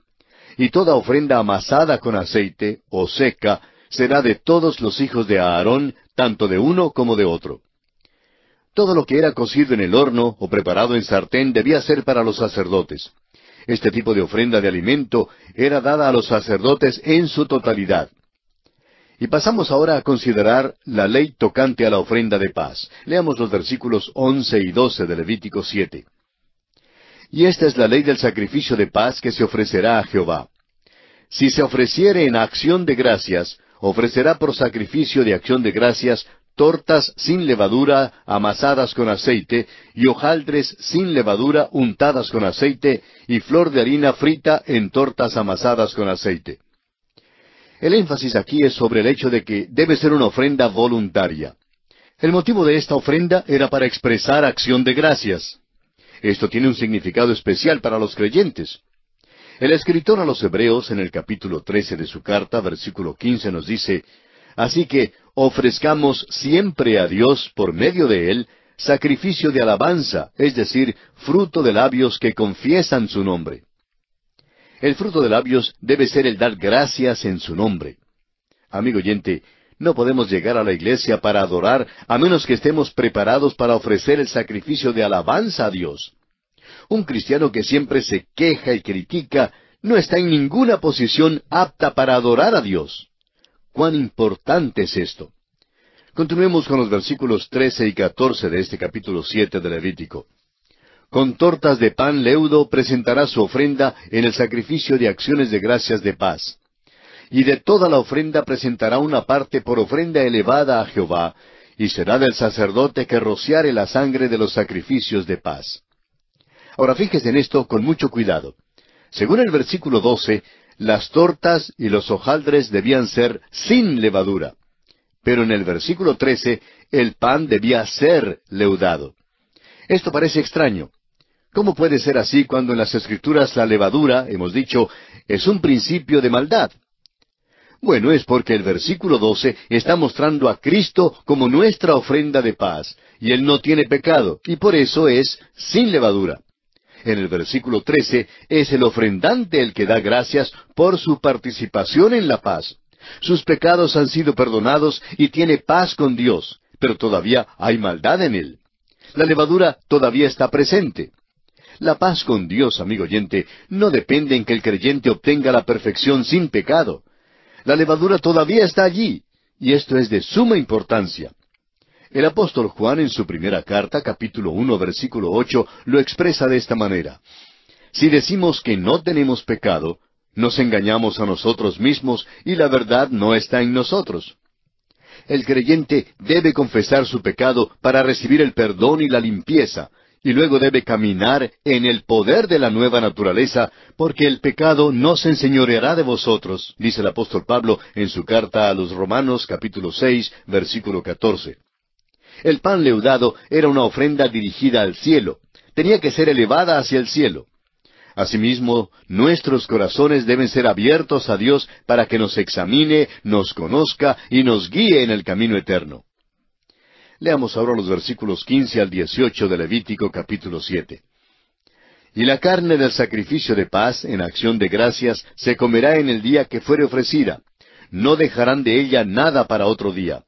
Y toda ofrenda amasada con aceite, o seca, será de todos los hijos de Aarón, tanto de uno como de otro. Todo lo que era cocido en el horno o preparado en sartén debía ser para los sacerdotes. Este tipo de ofrenda de alimento era dada a los sacerdotes en su totalidad. Y pasamos ahora a considerar la ley tocante a la ofrenda de paz. Leamos los versículos 11 y 12 de Levítico 7. Y esta es la ley del sacrificio de paz que se ofrecerá a Jehová. Si se ofreciere en acción de gracias, ofrecerá por sacrificio de acción de gracias tortas sin levadura amasadas con aceite, y hojaldres sin levadura untadas con aceite, y flor de harina frita en tortas amasadas con aceite. El énfasis aquí es sobre el hecho de que debe ser una ofrenda voluntaria. El motivo de esta ofrenda era para expresar acción de gracias. Esto tiene un significado especial para los creyentes. El escritor a los Hebreos, en el capítulo 13 de su carta, versículo 15, nos dice: Así que ofrezcamos siempre a Dios, por medio de Él, sacrificio de alabanza, es decir, fruto de labios que confiesan su nombre. El fruto de labios debe ser el dar gracias en su nombre. Amigo oyente, no podemos llegar a la iglesia para adorar a menos que estemos preparados para ofrecer el sacrificio de alabanza a Dios. Un cristiano que siempre se queja y critica no está en ninguna posición apta para adorar a Dios. ¡Cuán importante es esto! Continuemos con los versículos 13 y 14 de este capítulo 7 de Levítico. Con tortas de pan leudo presentará su ofrenda en el sacrificio de acciones de gracias de paz. Y de toda la ofrenda presentará una parte por ofrenda elevada a Jehová, y será del sacerdote que rociare la sangre de los sacrificios de paz. Ahora fíjese en esto con mucho cuidado. Según el versículo 12, las tortas y los hojaldres debían ser sin levadura. Pero en el versículo 13, el pan debía ser leudado. Esto parece extraño. ¿Cómo puede ser así cuando en las Escrituras la levadura, hemos dicho, es un principio de maldad? Bueno, es porque el versículo 12 está mostrando a Cristo como nuestra ofrenda de paz, y Él no tiene pecado, y por eso es sin levadura. En el versículo 13 es el ofrendante el que da gracias por su participación en la paz. Sus pecados han sido perdonados y tiene paz con Dios, pero todavía hay maldad en él. La levadura todavía está presente. La paz con Dios, amigo oyente, no depende en que el creyente obtenga la perfección sin pecado. La levadura todavía está allí, y esto es de suma importancia. El apóstol Juan en su primera carta, capítulo 1, versículo 8, lo expresa de esta manera: Si decimos que no tenemos pecado, nos engañamos a nosotros mismos y la verdad no está en nosotros. El creyente debe confesar su pecado para recibir el perdón y la limpieza, y luego debe caminar en el poder de la nueva naturaleza, porque el pecado no se enseñoreará de vosotros, dice el apóstol Pablo en su carta a los Romanos, capítulo 6, versículo 14. El pan leudado era una ofrenda dirigida al cielo. Tenía que ser elevada hacia el cielo. Asimismo, nuestros corazones deben ser abiertos a Dios para que nos examine, nos conozca y nos guíe en el camino eterno. Leamos ahora los versículos 15 al 18 de Levítico capítulo 7. Y la carne del sacrificio de paz en acción de gracias se comerá en el día que fuere ofrecida. No dejarán de ella nada para otro día.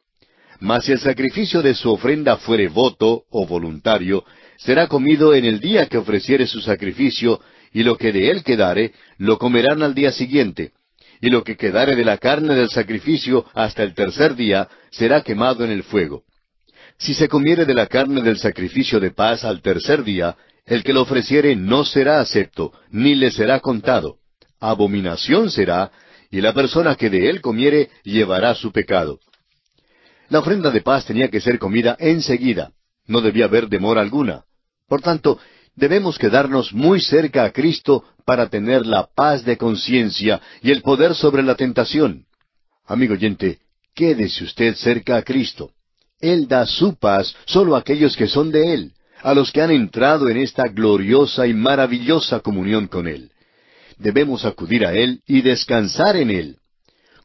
Mas si el sacrificio de su ofrenda fuere voto o voluntario, será comido en el día que ofreciere su sacrificio, y lo que de él quedare, lo comerán al día siguiente. Y lo que quedare de la carne del sacrificio hasta el tercer día, será quemado en el fuego. Si se comiere de la carne del sacrificio de paz al tercer día, el que lo ofreciere no será acepto, ni le será contado. Abominación será, y la persona que de él comiere llevará su pecado. La ofrenda de paz tenía que ser comida enseguida. No debía haber demora alguna. Por tanto, debemos quedarnos muy cerca a Cristo para tener la paz de conciencia y el poder sobre la tentación. Amigo oyente, quédese usted cerca a Cristo. Él da su paz solo a aquellos que son de Él, a los que han entrado en esta gloriosa y maravillosa comunión con Él. Debemos acudir a Él y descansar en Él.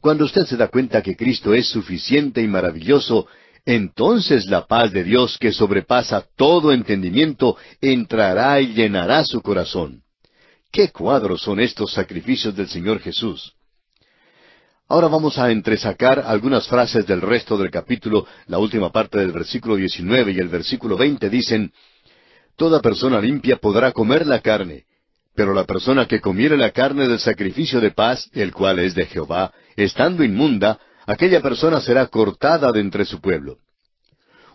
Cuando usted se da cuenta que Cristo es suficiente y maravilloso, entonces la paz de Dios, que sobrepasa todo entendimiento, entrará y llenará su corazón. ¡Qué cuadros son estos sacrificios del Señor Jesús! Ahora vamos a entresacar algunas frases del resto del capítulo. La última parte del versículo 19 y el versículo 20 dicen: Toda persona limpia podrá comer la carne, Pero la persona que comiere la carne del sacrificio de paz, el cual es de Jehová, estando inmunda, aquella persona será cortada de entre su pueblo.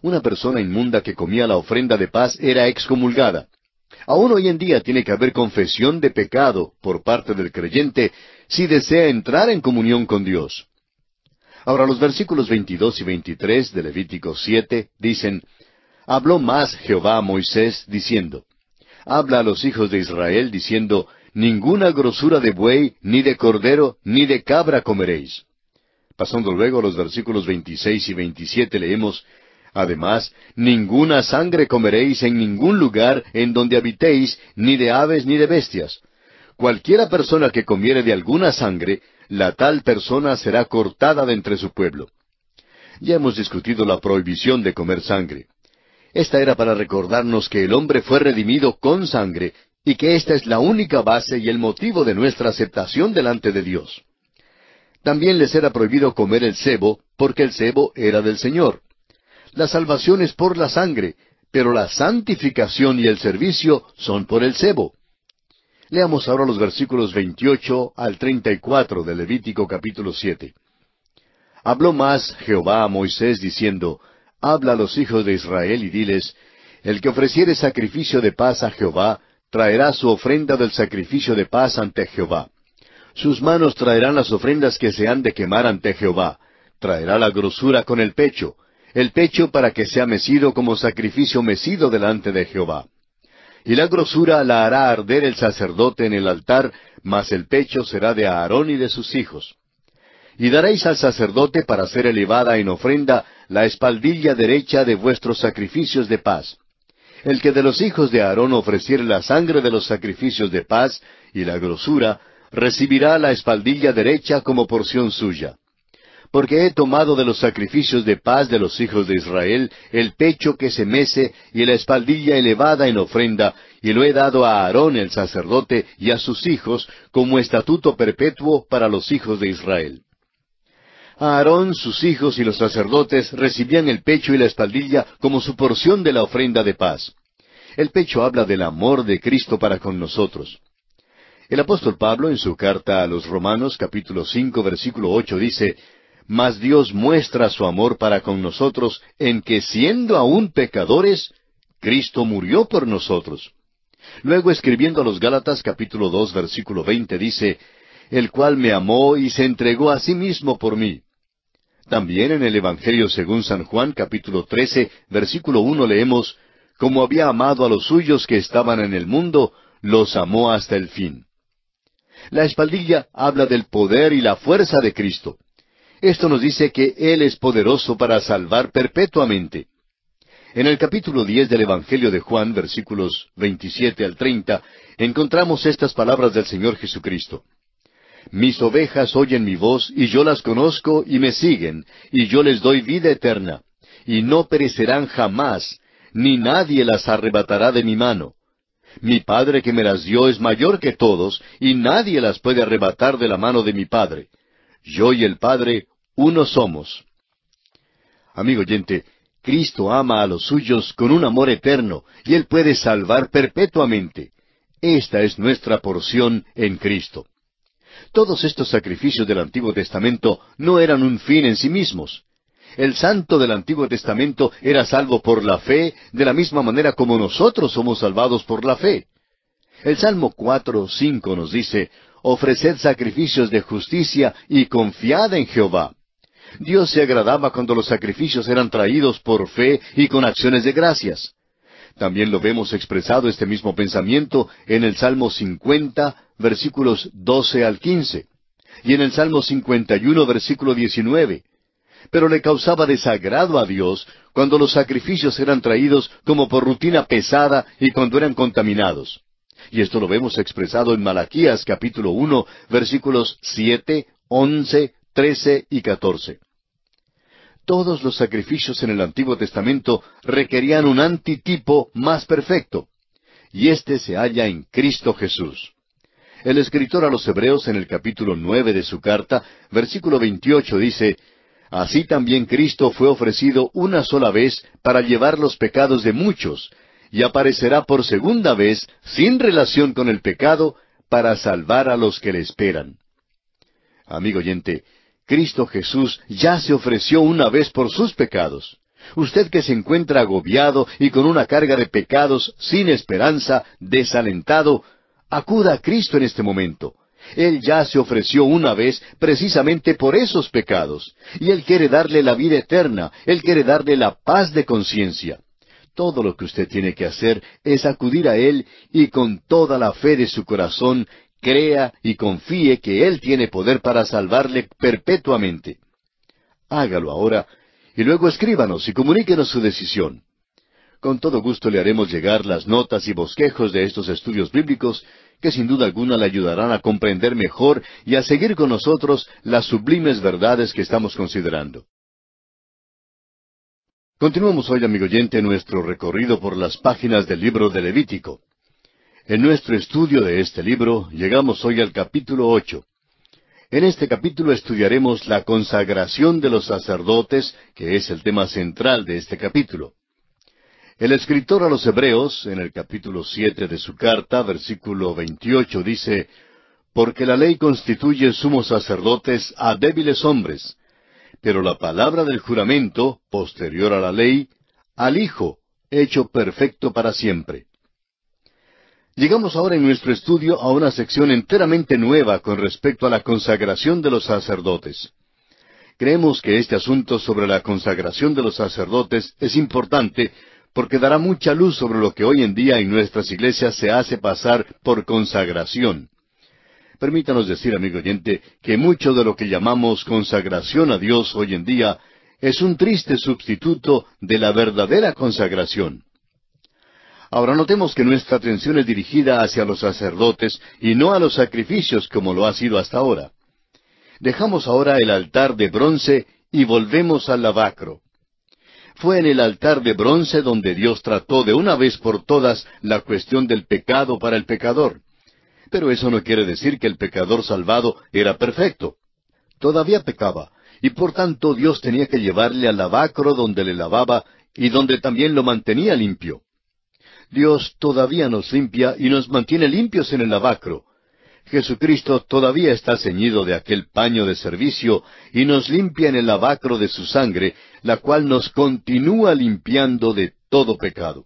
Una persona inmunda que comía la ofrenda de paz era excomulgada. Aún hoy en día tiene que haber confesión de pecado por parte del creyente si desea entrar en comunión con Dios. Ahora los versículos 22 y 23 de Levítico 7 dicen, Habló más Jehová a Moisés, diciendo, Habla a los hijos de Israel, diciendo, Ninguna grosura de buey, ni de cordero, ni de cabra comeréis. Pasando luego a los versículos 26 y 27 leemos, Además, ninguna sangre comeréis en ningún lugar en donde habitéis, ni de aves ni de bestias. Cualquiera persona que comiere de alguna sangre, la tal persona será cortada de entre su pueblo. Ya hemos discutido la prohibición de comer sangre. Esta era para recordarnos que el hombre fue redimido con sangre, y que esta es la única base y el motivo de nuestra aceptación delante de Dios. También les era prohibido comer el sebo, porque el sebo era del Señor. La salvación es por la sangre, pero la santificación y el servicio son por el sebo. Leamos ahora los versículos 28 al 34 de Levítico capítulo 7. Habló más Jehová a Moisés diciendo, Habla a los hijos de Israel y diles, El que ofreciere sacrificio de paz a Jehová, traerá su ofrenda del sacrificio de paz ante Jehová. Sus manos traerán las ofrendas que se han de quemar ante Jehová. Traerá la grosura con el pecho para que sea mecido como sacrificio mecido delante de Jehová. Y la grosura la hará arder el sacerdote en el altar, mas el pecho será de Aarón y de sus hijos. Y daréis al sacerdote para ser elevada en ofrenda la espaldilla derecha de vuestros sacrificios de paz. El que de los hijos de Aarón ofreciere la sangre de los sacrificios de paz y la grosura, recibirá la espaldilla derecha como porción suya. Porque he tomado de los sacrificios de paz de los hijos de Israel el pecho que se mece y la espaldilla elevada en ofrenda, y lo he dado a Aarón el sacerdote y a sus hijos como estatuto perpetuo para los hijos de Israel. Aarón, sus hijos y los sacerdotes recibían el pecho y la espaldilla como su porción de la ofrenda de paz. El pecho habla del amor de Cristo para con nosotros. El apóstol Pablo en su carta a los Romanos capítulo 5 versículo 8 dice, Mas Dios muestra su amor para con nosotros en que siendo aún pecadores, Cristo murió por nosotros. Luego escribiendo a los Gálatas capítulo 2 versículo 20 dice, El cual me amó y se entregó a sí mismo por mí. También en el Evangelio según San Juan capítulo 13 versículo 1 leemos, Como había amado a los suyos que estaban en el mundo, los amó hasta el fin. La espaldilla habla del poder y la fuerza de Cristo. Esto nos dice que Él es poderoso para salvar perpetuamente. En el capítulo 10 del Evangelio de Juan, versículos 27 al 30, encontramos estas palabras del Señor Jesucristo. Mis ovejas oyen mi voz, y yo las conozco, y me siguen, y yo les doy vida eterna, y no perecerán jamás, ni nadie las arrebatará de mi mano. Mi Padre que me las dio es mayor que todos, y nadie las puede arrebatar de la mano de mi Padre. Yo y el Padre, uno somos. Amigo oyente, Cristo ama a los suyos con un amor eterno, y Él puede salvar perpetuamente. Esta es nuestra porción en Cristo. Todos estos sacrificios del Antiguo Testamento no eran un fin en sí mismos. El santo del Antiguo Testamento era salvo por la fe, de la misma manera como nosotros somos salvados por la fe. El Salmo 4:5 nos dice, Ofreced sacrificios de justicia y confiad en Jehová. Dios se agradaba cuando los sacrificios eran traídos por fe y con acciones de gracias. También lo vemos expresado este mismo pensamiento en el Salmo 50, versículos 12 al 15, y en el Salmo 51, versículo 19. Pero le causaba desagrado a Dios cuando los sacrificios eran traídos como por rutina pesada y cuando eran contaminados. Y esto lo vemos expresado en Malaquías capítulo 1, versículos 7, 11, 13 y 14. Todos los sacrificios en el Antiguo Testamento requerían un antitipo más perfecto, y éste se halla en Cristo Jesús. El escritor a los Hebreos en el capítulo 9 de su carta, versículo 28 dice, Así también Cristo fue ofrecido una sola vez para llevar los pecados de muchos, y aparecerá por segunda vez, sin relación con el pecado, para salvar a los que le esperan. Amigo oyente, Cristo Jesús ya se ofreció una vez por sus pecados. Usted que se encuentra agobiado y con una carga de pecados, sin esperanza, desalentado, acuda a Cristo en este momento. Él ya se ofreció una vez precisamente por esos pecados, y Él quiere darle la vida eterna, Él quiere darle la paz de conciencia. Todo lo que usted tiene que hacer es acudir a Él y con toda la fe de su corazón, crea y confíe que Él tiene poder para salvarle perpetuamente. Hágalo ahora, y luego escríbanos y comuníquenos su decisión. Con todo gusto le haremos llegar las notas y bosquejos de estos estudios bíblicos, que sin duda alguna le ayudarán a comprender mejor y a seguir con nosotros las sublimes verdades que estamos considerando. Continuamos hoy, amigo oyente, nuestro recorrido por las páginas del libro de Levítico. En nuestro estudio de este libro llegamos hoy al capítulo 8. En este capítulo estudiaremos la consagración de los sacerdotes, que es el tema central de este capítulo. El escritor a los Hebreos, en el capítulo 7 de su carta, versículo 28, dice, «Porque la ley constituye sumos sacerdotes a débiles hombres, pero la palabra del juramento, posterior a la ley, al Hijo, hecho perfecto para siempre». Llegamos ahora en nuestro estudio a una sección enteramente nueva con respecto a la consagración de los sacerdotes. Creemos que este asunto sobre la consagración de los sacerdotes es importante porque dará mucha luz sobre lo que hoy en día en nuestras iglesias se hace pasar por consagración. Permítanos decir, amigo oyente, que mucho de lo que llamamos consagración a Dios hoy en día es un triste sustituto de la verdadera consagración. Ahora notemos que nuestra atención es dirigida hacia los sacerdotes y no a los sacrificios como lo ha sido hasta ahora. Dejamos ahora el altar de bronce y volvemos al lavacro. Fue en el altar de bronce donde Dios trató de una vez por todas la cuestión del pecado para el pecador. Pero eso no quiere decir que el pecador salvado era perfecto. Todavía pecaba, y por tanto Dios tenía que llevarle al lavacro donde le lavaba y donde también lo mantenía limpio. Dios todavía nos limpia y nos mantiene limpios en el lavacro. Jesucristo todavía está ceñido de aquel paño de servicio y nos limpia en el lavacro de su sangre, la cual nos continúa limpiando de todo pecado.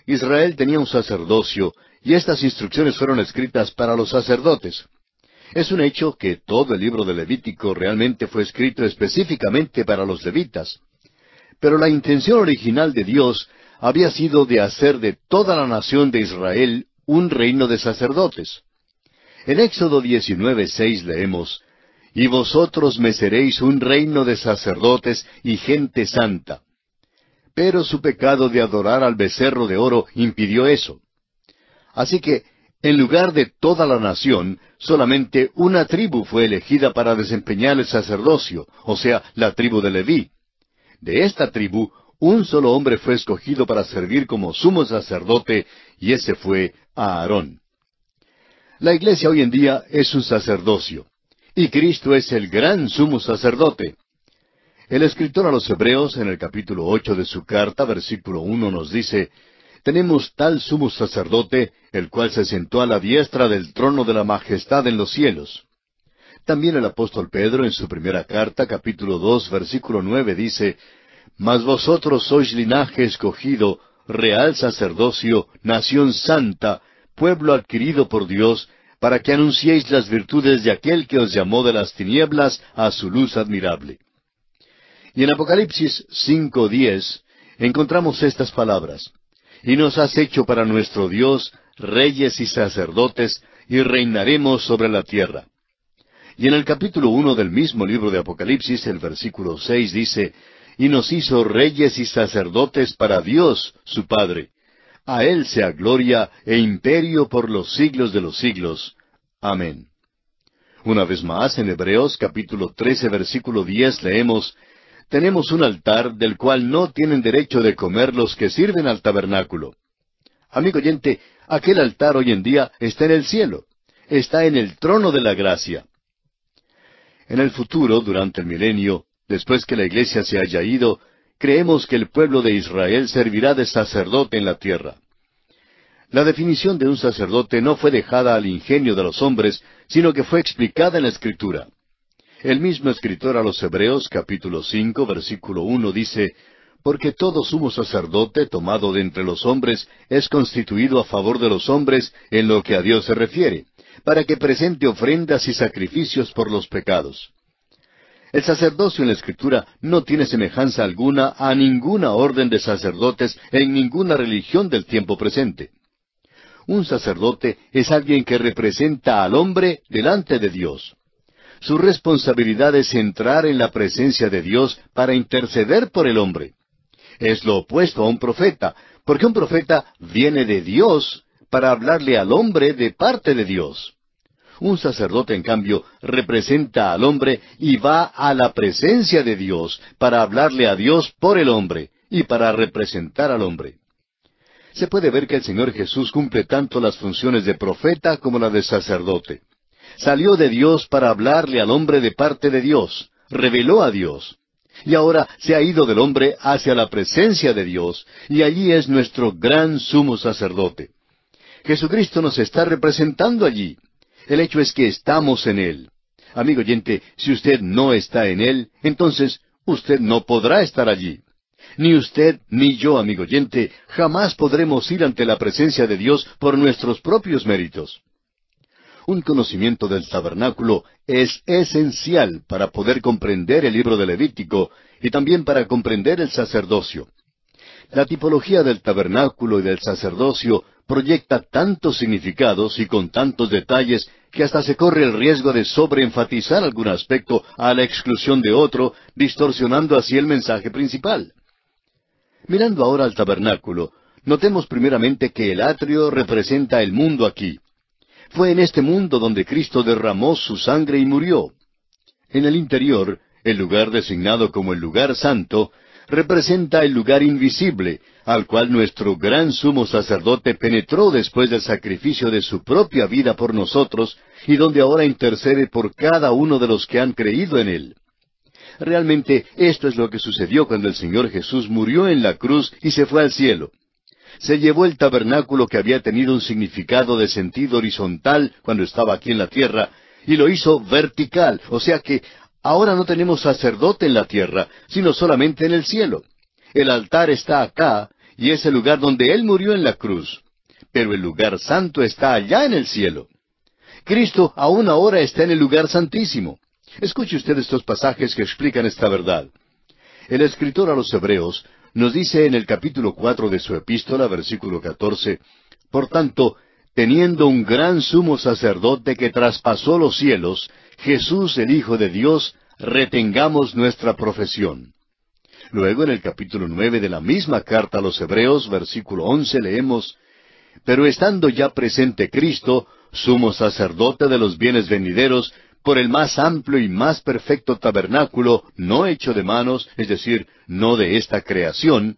Israel tenía un sacerdocio y estas instrucciones fueron escritas para los sacerdotes. Es un hecho que todo el libro de Levítico realmente fue escrito específicamente para los levitas. Pero la intención original de Dios había sido de hacer de toda la nación de Israel un reino de sacerdotes. En Éxodo 19:6 leemos, «Y vosotros me seréis un reino de sacerdotes y gente santa». Pero su pecado de adorar al becerro de oro impidió eso. Así que, en lugar de toda la nación, solamente una tribu fue elegida para desempeñar el sacerdocio, o sea, la tribu de Leví. De esta tribu, un solo hombre fue escogido para servir como sumo sacerdote, y ese fue Aarón. La iglesia hoy en día es un sacerdocio, y Cristo es el gran sumo sacerdote. El escritor a los Hebreos, en el capítulo 8 de su carta, versículo 1, nos dice, «Tenemos tal sumo sacerdote, el cual se sentó a la diestra del trono de la majestad en los cielos». También el apóstol Pedro, en su primera carta, capítulo 2, versículo 9, dice, «Mas vosotros sois linaje escogido, real sacerdocio, nación santa, pueblo adquirido por Dios, para que anunciéis las virtudes de aquel que os llamó de las tinieblas a su luz admirable». Y en Apocalipsis 5:10 encontramos estas palabras, «Y nos has hecho para nuestro Dios reyes y sacerdotes, y reinaremos sobre la tierra». Y en el capítulo 1 del mismo libro de Apocalipsis, el versículo 6 dice, «Y nos hizo reyes y sacerdotes para Dios, su Padre. A Él sea gloria e imperio por los siglos de los siglos. Amén». Una vez más, en Hebreos capítulo 13, versículo 10 leemos, «Tenemos un altar del cual no tienen derecho de comer los que sirven al tabernáculo». Amigo oyente, aquel altar hoy en día está en el cielo, está en el trono de la gracia. En el futuro, durante el milenio, después que la iglesia se haya ido, creemos que el pueblo de Israel servirá de sacerdote en la tierra. La definición de un sacerdote no fue dejada al ingenio de los hombres, sino que fue explicada en la Escritura. El mismo escritor a los Hebreos, capítulo 5, versículo 1, dice: «Porque todo sumo sacerdote tomado de entre los hombres es constituido a favor de los hombres en lo que a Dios se refiere, para que presente ofrendas y sacrificios por los pecados». El sacerdocio en la Escritura no tiene semejanza alguna a ninguna orden de sacerdotes en ninguna religión del tiempo presente. Un sacerdote es alguien que representa al hombre delante de Dios. Su responsabilidad es entrar en la presencia de Dios para interceder por el hombre. Es lo opuesto a un profeta, porque un profeta viene de Dios para hablarle al hombre de parte de Dios. Un sacerdote, en cambio, representa al hombre y va a la presencia de Dios para hablarle a Dios por el hombre y para representar al hombre. Se puede ver que el Señor Jesús cumple tanto las funciones de profeta como la de sacerdote. Salió de Dios para hablarle al hombre de parte de Dios, reveló a Dios. Y ahora se ha ido del hombre hacia la presencia de Dios, y allí es nuestro gran sumo sacerdote. Jesucristo nos está representando allí. El hecho es que estamos en Él. Amigo oyente, si usted no está en Él, entonces usted no podrá estar allí. Ni usted ni yo, amigo oyente, jamás podremos ir ante la presencia de Dios por nuestros propios méritos. Un conocimiento del tabernáculo es esencial para poder comprender el libro de Levítico y también para comprender el sacerdocio. La tipología del tabernáculo y del sacerdocio proyecta tantos significados y con tantos detalles que hasta se corre el riesgo de sobreenfatizar algún aspecto a la exclusión de otro, distorsionando así el mensaje principal. Mirando ahora al tabernáculo, notemos primeramente que el atrio representa el mundo aquí. Fue en este mundo donde Cristo derramó su sangre y murió. En el interior, el lugar designado como el lugar santo, representa el lugar invisible, al cual nuestro gran sumo sacerdote penetró después del sacrificio de su propia vida por nosotros, y donde ahora intercede por cada uno de los que han creído en Él. Realmente esto es lo que sucedió cuando el Señor Jesús murió en la cruz y se fue al cielo. Se llevó el tabernáculo que había tenido un significado de sentido horizontal cuando estaba aquí en la tierra, y lo hizo vertical, o sea que ahora no tenemos sacerdote en la tierra, sino solamente en el cielo. El altar está acá, y es el lugar donde Él murió en la cruz. Pero el lugar santo está allá en el cielo. Cristo aún ahora está en el lugar santísimo. Escuche usted estos pasajes que explican esta verdad. El escritor a los Hebreos nos dice en el capítulo 4 de su epístola, versículo 14, «Por tanto, teniendo un gran sumo sacerdote que traspasó los cielos, Jesús el Hijo de Dios, retengamos nuestra profesión». Luego, en el capítulo 9 de la misma carta a los Hebreos, versículo 11, leemos, «Pero estando ya presente Cristo, sumo sacerdote de los bienes venideros, por el más amplio y más perfecto tabernáculo, no hecho de manos, es decir, no de esta creación».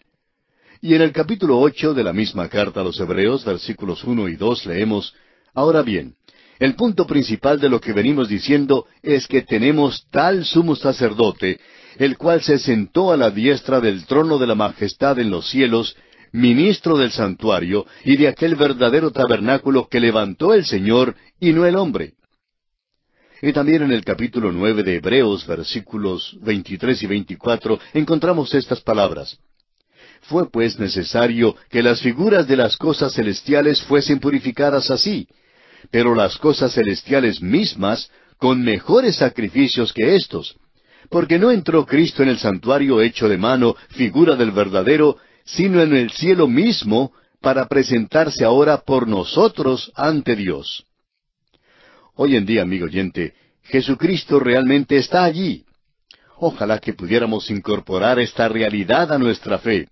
Y en el capítulo 8 de la misma carta a los Hebreos, versículos 1 y 2, leemos, «Ahora bien, el punto principal de lo que venimos diciendo es que tenemos tal sumo sacerdote, el cual se sentó a la diestra del trono de la majestad en los cielos, ministro del santuario y de aquel verdadero tabernáculo que levantó el Señor y no el hombre». Y también en el capítulo 9 de Hebreos, versículos 23 y 24, encontramos estas palabras. «Fue pues necesario que las figuras de las cosas celestiales fuesen purificadas así, pero las cosas celestiales mismas con mejores sacrificios que éstos, porque no entró Cristo en el santuario hecho de mano, figura del verdadero, sino en el cielo mismo, para presentarse ahora por nosotros ante Dios». Hoy en día, amigo oyente, Jesucristo realmente está allí. Ojalá que pudiéramos incorporar esta realidad a nuestra fe.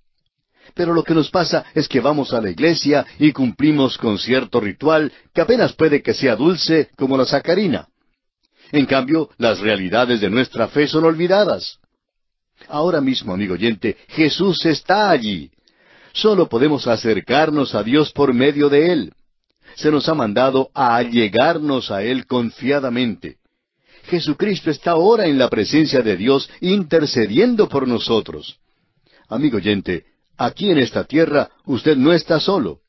Pero lo que nos pasa es que vamos a la iglesia y cumplimos con cierto ritual que apenas puede que sea dulce como la sacarina. En cambio, las realidades de nuestra fe son olvidadas. Ahora mismo, amigo oyente, Jesús está allí. Solo podemos acercarnos a Dios por medio de Él. Se nos ha mandado a allegarnos a Él confiadamente. Jesucristo está ahora en la presencia de Dios intercediendo por nosotros. Amigo oyente, aquí en esta tierra usted no está solo.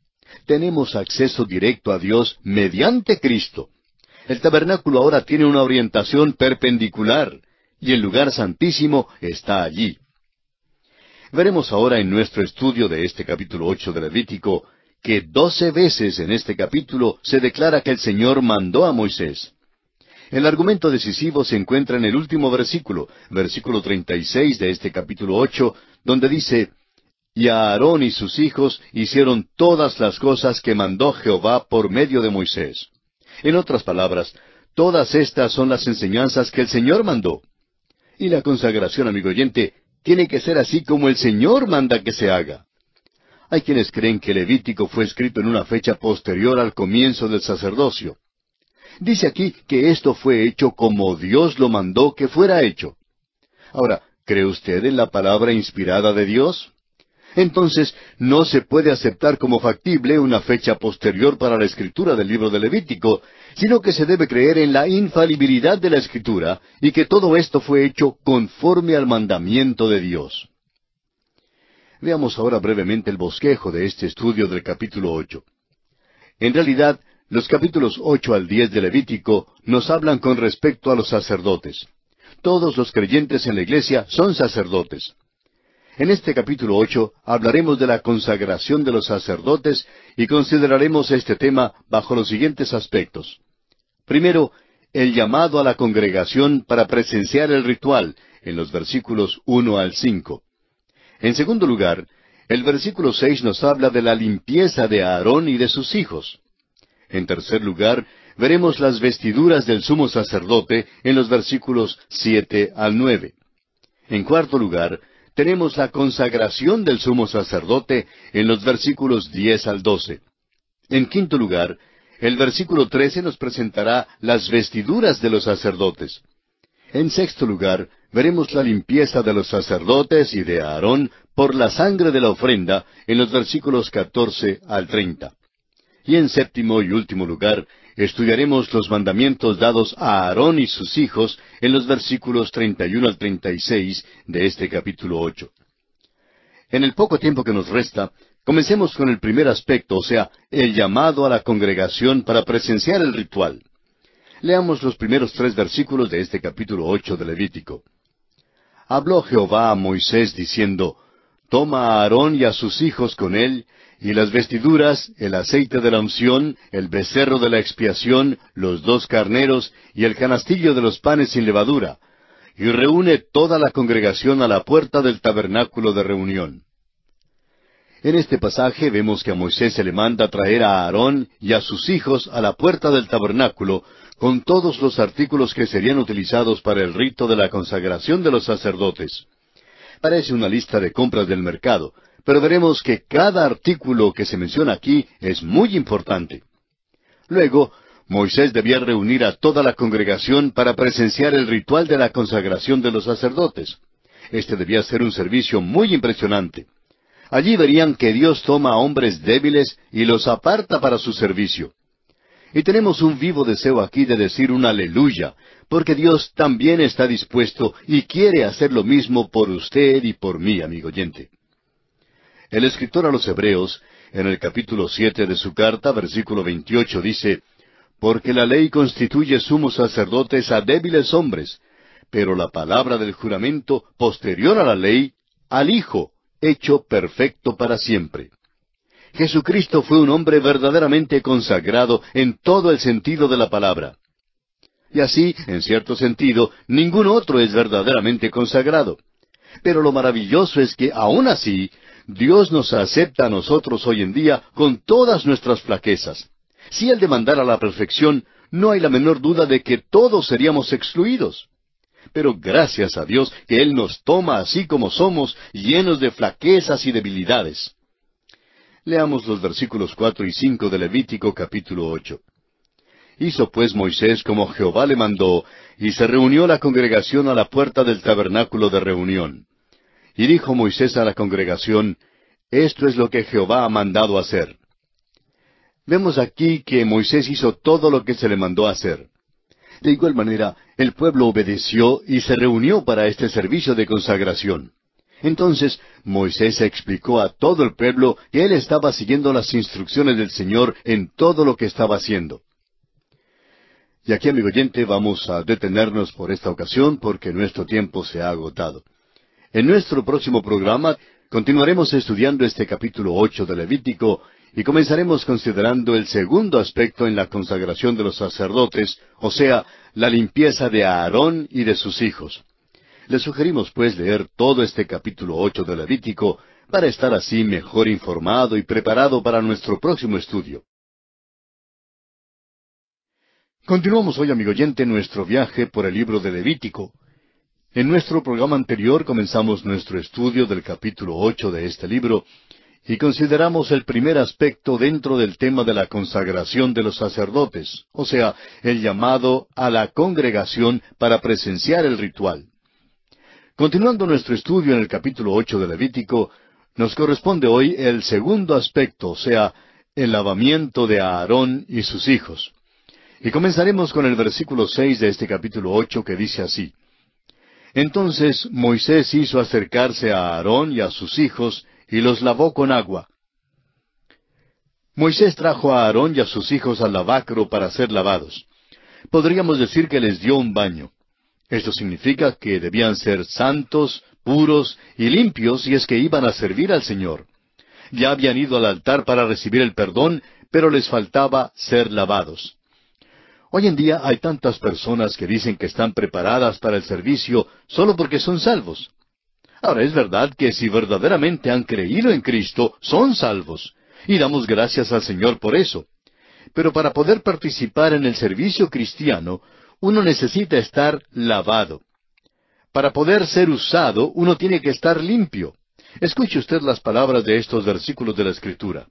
Tenemos acceso directo a Dios mediante Cristo. El tabernáculo ahora tiene una orientación perpendicular, y el lugar santísimo está allí. Veremos ahora en nuestro estudio de este capítulo 8 de Levítico, que 12 veces en este capítulo se declara que el Señor mandó a Moisés. El argumento decisivo se encuentra en el último versículo, versículo 36 de este capítulo 8, donde dice, «Y a Aarón y sus hijos hicieron todas las cosas que mandó Jehová por medio de Moisés». En otras palabras, todas estas son las enseñanzas que el Señor mandó. Y la consagración, amigo oyente, tiene que ser así como el Señor manda que se haga. Hay quienes creen que Levítico fue escrito en una fecha posterior al comienzo del sacerdocio. Dice aquí que esto fue hecho como Dios lo mandó que fuera hecho. Ahora, ¿cree usted en la palabra inspirada de Dios? Entonces, no se puede aceptar como factible una fecha posterior para la escritura del libro de Levítico, sino que se debe creer en la infalibilidad de la escritura y que todo esto fue hecho conforme al mandamiento de Dios. Veamos ahora brevemente el bosquejo de este estudio del capítulo 8. En realidad, los capítulos 8 al 10 de Levítico nos hablan con respecto a los sacerdotes. Todos los creyentes en la iglesia son sacerdotes. En este capítulo 8 hablaremos de la consagración de los sacerdotes y consideraremos este tema bajo los siguientes aspectos. Primero, el llamado a la congregación para presenciar el ritual, en los versículos 1 al 5. En segundo lugar, el versículo 6 nos habla de la limpieza de Aarón y de sus hijos. En tercer lugar, veremos las vestiduras del sumo sacerdote en los versículos 7 al 9. En cuarto lugar, tenemos la consagración del sumo sacerdote en los versículos 10 al 12. En quinto lugar, el versículo 13 nos presentará las vestiduras de los sacerdotes. En sexto lugar, veremos la limpieza de los sacerdotes y de Aarón por la sangre de la ofrenda en los versículos 14 al 30. Y en séptimo y último lugar, estudiaremos los mandamientos dados a Aarón y sus hijos en los versículos 31 al 36 de este capítulo 8. En el poco tiempo que nos resta, comencemos con el primer aspecto, o sea, el llamado a la congregación para presenciar el ritual. Leamos los primeros 3 versículos de este capítulo 8 de Levítico. Habló Jehová a Moisés diciendo, «Toma a Aarón y a sus hijos con él, y las vestiduras, el aceite de la unción, el becerro de la expiación, los 2 carneros, y el canastillo de los panes sin levadura, y reúne toda la congregación a la puerta del tabernáculo de reunión». En este pasaje vemos que a Moisés se le manda traer a Aarón y a sus hijos a la puerta del tabernáculo, con todos los artículos que serían utilizados para el rito de la consagración de los sacerdotes. Parece una lista de compras del mercado, pero veremos que cada artículo que se menciona aquí es muy importante. Luego, Moisés debía reunir a toda la congregación para presenciar el ritual de la consagración de los sacerdotes. Este debía ser un servicio muy impresionante. Allí verían que Dios toma a hombres débiles y los aparta para su servicio. Y tenemos un vivo deseo aquí de decir un aleluya, porque Dios también está dispuesto y quiere hacer lo mismo por usted y por mí, amigo oyente. El escritor a los Hebreos, en el capítulo 7 de su carta, versículo 28, dice, «Porque la ley constituye sumos sacerdotes a débiles hombres, pero la palabra del juramento, posterior a la ley, al Hijo, hecho perfecto para siempre». Jesucristo fue un hombre verdaderamente consagrado en todo el sentido de la palabra. Y así, en cierto sentido, ningún otro es verdaderamente consagrado. Pero lo maravilloso es que, aún así, Dios nos acepta a nosotros hoy en día con todas nuestras flaquezas. Si Él demandara la perfección, no hay la menor duda de que todos seríamos excluidos. Pero gracias a Dios que Él nos toma así como somos, llenos de flaquezas y debilidades. Leamos los versículos 4 y 5 de Levítico capítulo 8. Hizo pues Moisés como Jehová le mandó, y se reunió la congregación a la puerta del tabernáculo de reunión. Y dijo Moisés a la congregación, «Esto es lo que Jehová ha mandado hacer». Vemos aquí que Moisés hizo todo lo que se le mandó hacer. De igual manera, el pueblo obedeció y se reunió para este servicio de consagración. Entonces Moisés explicó a todo el pueblo que él estaba siguiendo las instrucciones del Señor en todo lo que estaba haciendo. Y aquí, amigo oyente, vamos a detenernos por esta ocasión porque nuestro tiempo se ha agotado. En nuestro próximo programa continuaremos estudiando este capítulo 8 de Levítico y comenzaremos considerando el segundo aspecto en la consagración de los sacerdotes, o sea, la limpieza de Aarón y de sus hijos. Le sugerimos pues leer todo este capítulo 8 de Levítico para estar así mejor informado y preparado para nuestro próximo estudio. Continuamos hoy, amigo oyente, nuestro viaje por el libro de Levítico. En nuestro programa anterior comenzamos nuestro estudio del capítulo 8 de este libro y consideramos el primer aspecto dentro del tema de la consagración de los sacerdotes, o sea, el llamado a la congregación para presenciar el ritual. Continuando nuestro estudio en el capítulo 8 de Levítico, nos corresponde hoy el segundo aspecto, o sea, el lavamiento de Aarón y sus hijos. Y comenzaremos con el versículo 6 de este capítulo 8 que dice así: Entonces Moisés hizo acercarse a Aarón y a sus hijos, y los lavó con agua. Moisés trajo a Aarón y a sus hijos al lavacro para ser lavados. Podríamos decir que les dio un baño. Esto significa que debían ser santos, puros y limpios si es que iban a servir al Señor. Ya habían ido al altar para recibir el perdón, pero les faltaba ser lavados. Hoy en día hay tantas personas que dicen que están preparadas para el servicio solo porque son salvos. Ahora, es verdad que si verdaderamente han creído en Cristo, son salvos, y damos gracias al Señor por eso. Pero para poder participar en el servicio cristiano, uno necesita estar lavado. Para poder ser usado, uno tiene que estar limpio. Escuche usted las palabras de estos versículos de la Escritura.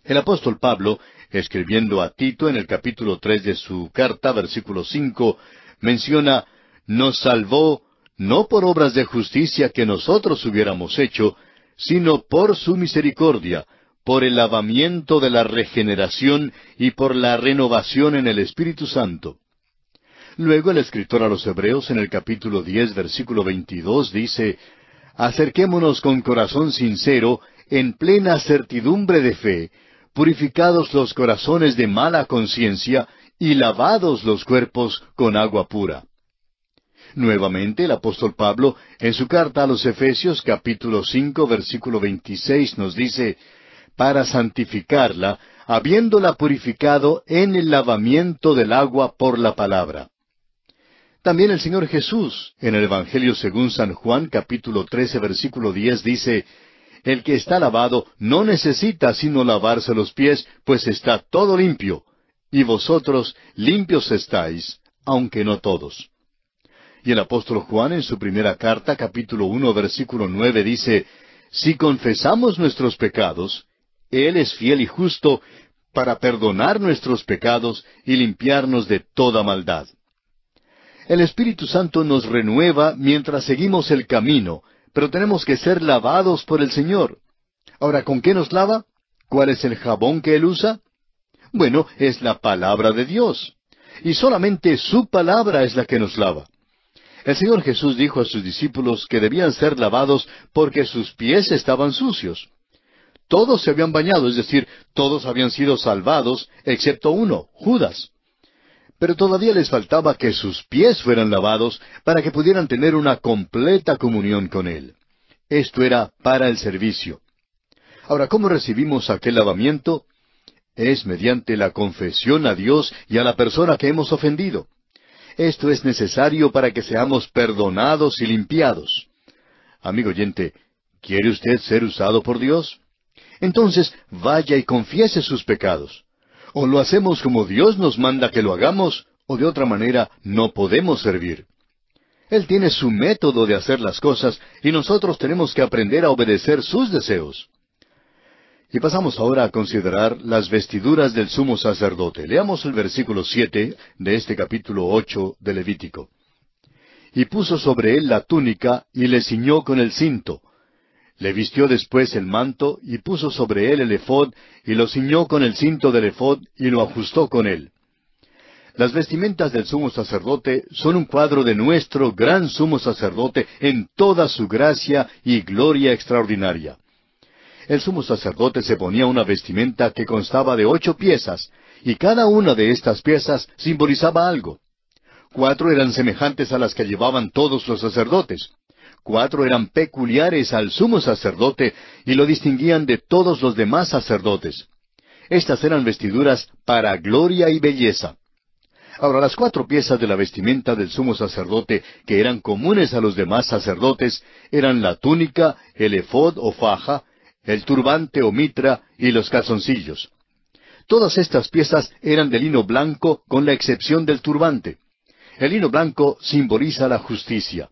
El apóstol Pablo, escribiendo a Tito en el capítulo 3 de su carta, versículo 5, menciona: «Nos salvó no por obras de justicia que nosotros hubiéramos hecho, sino por su misericordia, por el lavamiento de la regeneración y por la renovación en el Espíritu Santo». Luego el escritor a los Hebreos en el capítulo 10, versículo 22 dice: «Acerquémonos con corazón sincero, en plena certidumbre de fe, purificados los corazones de mala conciencia y lavados los cuerpos con agua pura». Nuevamente el apóstol Pablo, en su carta a los Efesios capítulo 5, versículo 26, nos dice: «Para santificarla, habiéndola purificado en el lavamiento del agua por la palabra». También el Señor Jesús, en el Evangelio según San Juan capítulo 13, versículo 10, dice: «El que está lavado no necesita sino lavarse los pies, pues está todo limpio. Y vosotros limpios estáis, aunque no todos». Y el apóstol Juan en su primera carta, capítulo 1, versículo 9, dice: «Si confesamos nuestros pecados, Él es fiel y justo para perdonar nuestros pecados y limpiarnos de toda maldad». El Espíritu Santo nos renueva mientras seguimos el camino, pero tenemos que ser lavados por el Señor. Ahora, ¿con qué nos lava? ¿Cuál es el jabón que Él usa? Bueno, es la palabra de Dios. Y solamente su palabra es la que nos lava. El Señor Jesús dijo a sus discípulos que debían ser lavados porque sus pies estaban sucios. Todos se habían bañado, es decir, todos habían sido salvados, excepto uno, Judas. Pero todavía les faltaba que sus pies fueran lavados para que pudieran tener una completa comunión con Él. Esto era para el servicio. Ahora, ¿cómo recibimos aquel lavamiento? Es mediante la confesión a Dios y a la persona que hemos ofendido. Esto es necesario para que seamos perdonados y limpiados. Amigo oyente, ¿quiere usted ser usado por Dios? Entonces, vaya y confiese sus pecados. O lo hacemos como Dios nos manda que lo hagamos, o de otra manera no podemos servir. Él tiene su método de hacer las cosas, y nosotros tenemos que aprender a obedecer sus deseos. Y pasamos ahora a considerar las vestiduras del sumo sacerdote. Leamos el versículo 7 de este capítulo 8 de Levítico. «Y puso sobre él la túnica, y le ciñó con el cinto. Le vistió después el manto, y puso sobre él el ephod, y lo ciñó con el cinto del ephod, y lo ajustó con él. Las vestimentas del sumo sacerdote son un cuadro de nuestro gran sumo sacerdote en toda su gracia y gloria extraordinaria. El sumo sacerdote se ponía una vestimenta que constaba de 8 piezas, y cada una de estas piezas simbolizaba algo. 4 eran semejantes a las que llevaban todos los sacerdotes. 4 eran peculiares al sumo sacerdote y lo distinguían de todos los demás sacerdotes. Estas eran vestiduras para gloria y belleza. Ahora, las 4 piezas de la vestimenta del sumo sacerdote que eran comunes a los demás sacerdotes eran la túnica, el efod o faja, el turbante o mitra y los calzoncillos. Todas estas piezas eran de lino blanco con la excepción del turbante. El lino blanco simboliza la justicia.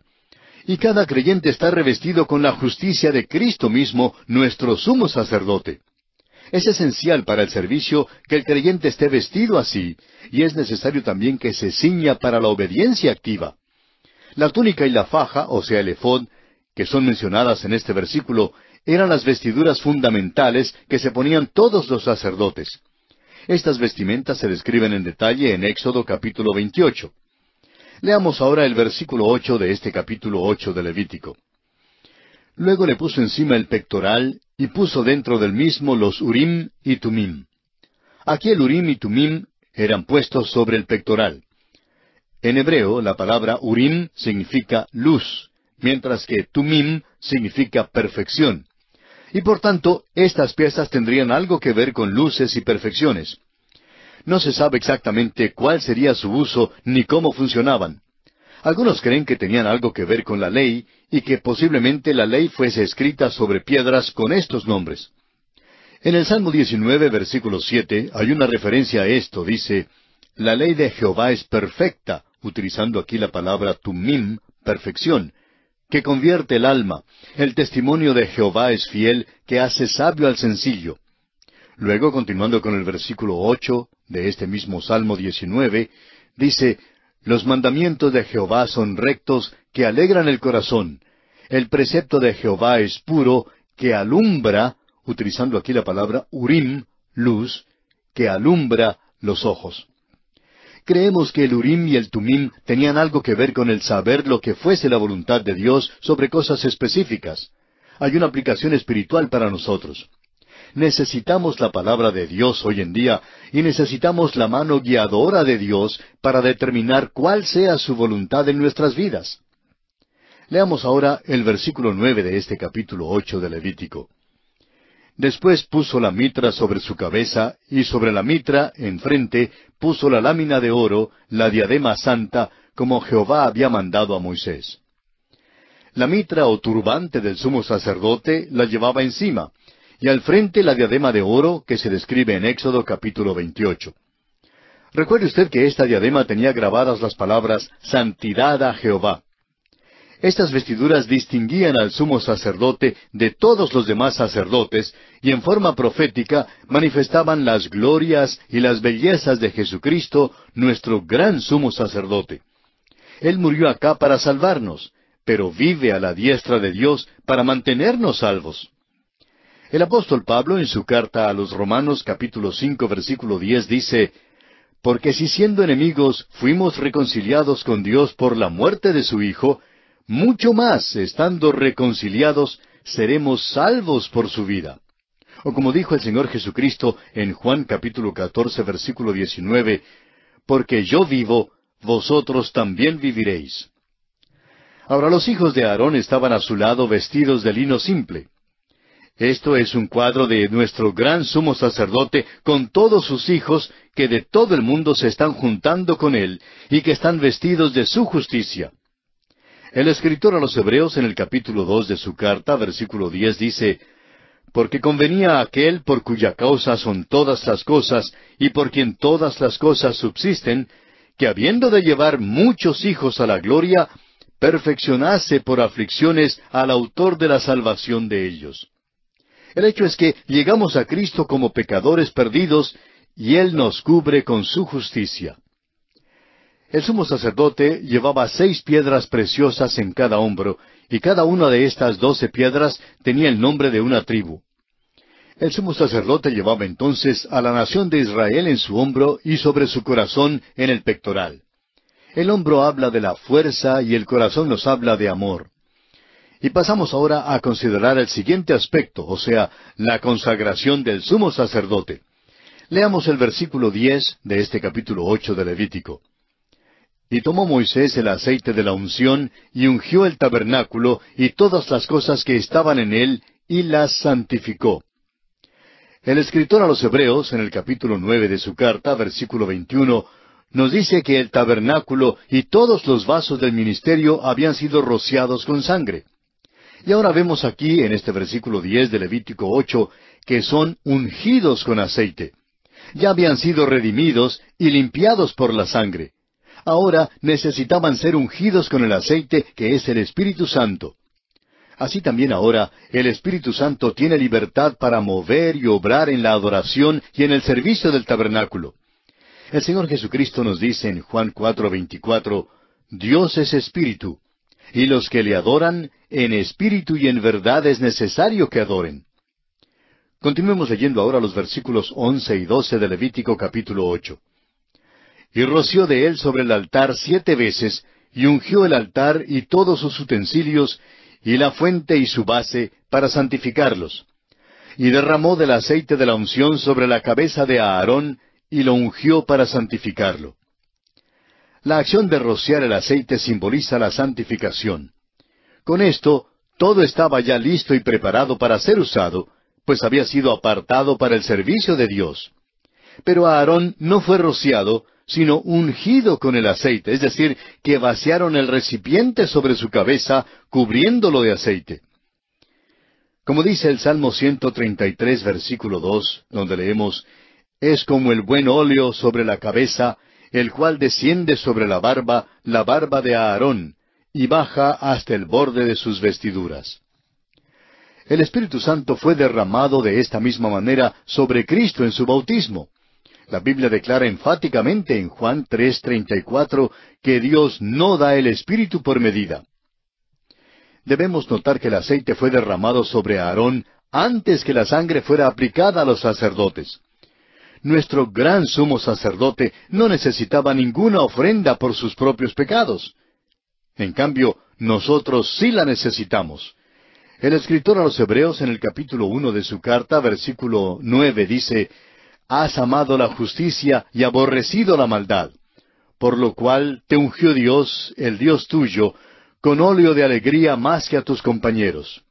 Y cada creyente está revestido con la justicia de Cristo mismo, nuestro sumo sacerdote. Es esencial para el servicio que el creyente esté vestido así, y es necesario también que se ciña para la obediencia activa. La túnica y la faja, o sea el efod, que son mencionadas en este versículo, eran las vestiduras fundamentales que se ponían todos los sacerdotes. Estas vestimentas se describen en detalle en Éxodo capítulo 28. Leamos ahora el versículo 8 de este capítulo 8 de Levítico. Luego le puso encima el pectoral y puso dentro del mismo los Urim y Tumim. Aquí el Urim y Tumim eran puestos sobre el pectoral. En hebreo la palabra Urim significa luz, mientras que Tumim significa perfección. Y por tanto, estas piezas tendrían algo que ver con luces y perfecciones. No se sabe exactamente cuál sería su uso ni cómo funcionaban. Algunos creen que tenían algo que ver con la ley y que posiblemente la ley fuese escrita sobre piedras con estos nombres. En el Salmo 19, versículo 7, hay una referencia a esto. Dice, la ley de Jehová es perfecta, utilizando aquí la palabra tumim, perfección, que convierte el alma. El testimonio de Jehová es fiel, que hace sabio al sencillo. Luego, continuando con el versículo 8 de este mismo Salmo 19, dice, los mandamientos de Jehová son rectos, que alegran el corazón. El precepto de Jehová es puro, que alumbra, utilizando aquí la palabra urim, luz, que alumbra los ojos. Creemos que el Urim y el Tumim tenían algo que ver con el saber lo que fuese la voluntad de Dios sobre cosas específicas. Hay una aplicación espiritual para nosotros. Necesitamos la palabra de Dios hoy en día y necesitamos la mano guiadora de Dios para determinar cuál sea su voluntad en nuestras vidas. Leamos ahora el versículo 9 de este capítulo 8 de Levítico. Después puso la mitra sobre su cabeza, y sobre la mitra, enfrente, puso la lámina de oro, la diadema santa, como Jehová había mandado a Moisés. La mitra o turbante del sumo sacerdote la llevaba encima, y al frente la diadema de oro que se describe en Éxodo capítulo 28. Recuerde usted que esta diadema tenía grabadas las palabras Santidad a Jehová. Estas vestiduras distinguían al sumo sacerdote de todos los demás sacerdotes y en forma profética manifestaban las glorias y las bellezas de Jesucristo, nuestro gran sumo sacerdote. Él murió acá para salvarnos, pero vive a la diestra de Dios para mantenernos salvos. El apóstol Pablo en su carta a los Romanos capítulo 5 versículo 10 dice, porque si siendo enemigos fuimos reconciliados con Dios por la muerte de su Hijo, mucho más, estando reconciliados, seremos salvos por su vida. O como dijo el Señor Jesucristo en Juan capítulo 14, versículo 19, porque yo vivo, vosotros también viviréis. Ahora los hijos de Aarón estaban a su lado vestidos de lino simple. Esto es un cuadro de nuestro gran sumo sacerdote con todos sus hijos que de todo el mundo se están juntando con él y que están vestidos de su justicia. El escritor a los Hebreos en el capítulo 2 de su carta, versículo 10, dice, porque convenía a aquel por cuya causa son todas las cosas, y por quien todas las cosas subsisten, que habiendo de llevar muchos hijos a la gloria, perfeccionase por aflicciones al autor de la salvación de ellos. El hecho es que llegamos a Cristo como pecadores perdidos, y Él nos cubre con su justicia. El sumo sacerdote llevaba 6 piedras preciosas en cada hombro, y cada una de estas 12 piedras tenía el nombre de una tribu. El sumo sacerdote llevaba entonces a la nación de Israel en su hombro y sobre su corazón en el pectoral. El hombro habla de la fuerza y el corazón nos habla de amor. Y pasamos ahora a considerar el siguiente aspecto, o sea, la consagración del sumo sacerdote. Leamos el versículo 10 de este capítulo 8 de Levítico. Y tomó Moisés el aceite de la unción, y ungió el tabernáculo, y todas las cosas que estaban en él, y las santificó. El escritor a los Hebreos, en el capítulo 9 de su carta, versículo 21, nos dice que el tabernáculo y todos los vasos del ministerio habían sido rociados con sangre. Y ahora vemos aquí, en este versículo 10 de Levítico 8, que son ungidos con aceite. Ya habían sido redimidos y limpiados por la sangre. Ahora necesitaban ser ungidos con el aceite que es el Espíritu Santo. Así también ahora el Espíritu Santo tiene libertad para mover y obrar en la adoración y en el servicio del tabernáculo. El Señor Jesucristo nos dice en Juan 4:24, Dios es Espíritu, y los que le adoran, en espíritu y en verdad es necesario que adoren. Continuemos leyendo ahora los versículos 11 y 12 de Levítico capítulo 8. Y roció de él sobre el altar 7 veces, y ungió el altar y todos sus utensilios, y la fuente y su base, para santificarlos. Y derramó del aceite de la unción sobre la cabeza de Aarón, y lo ungió para santificarlo. La acción de rociar el aceite simboliza la santificación. Con esto, todo estaba ya listo y preparado para ser usado, pues había sido apartado para el servicio de Dios. Pero Aarón no fue rociado, sino ungido con el aceite, es decir, que vaciaron el recipiente sobre su cabeza, cubriéndolo de aceite. Como dice el Salmo 133, versículo 2, donde leemos, es como el buen óleo sobre la cabeza, el cual desciende sobre la barba de Aarón, y baja hasta el borde de sus vestiduras. El Espíritu Santo fue derramado de esta misma manera sobre Cristo en su bautismo. La Biblia declara enfáticamente en Juan 3:34 que Dios no da el Espíritu por medida. Debemos notar que el aceite fue derramado sobre Aarón antes que la sangre fuera aplicada a los sacerdotes. Nuestro gran sumo sacerdote no necesitaba ninguna ofrenda por sus propios pecados. En cambio, nosotros sí la necesitamos. El escritor a los Hebreos en el capítulo 1 de su carta, versículo 9, dice, Has amado la justicia y aborrecido la maldad, por lo cual te ungió Dios, el Dios tuyo, con óleo de alegría más que a tus compañeros.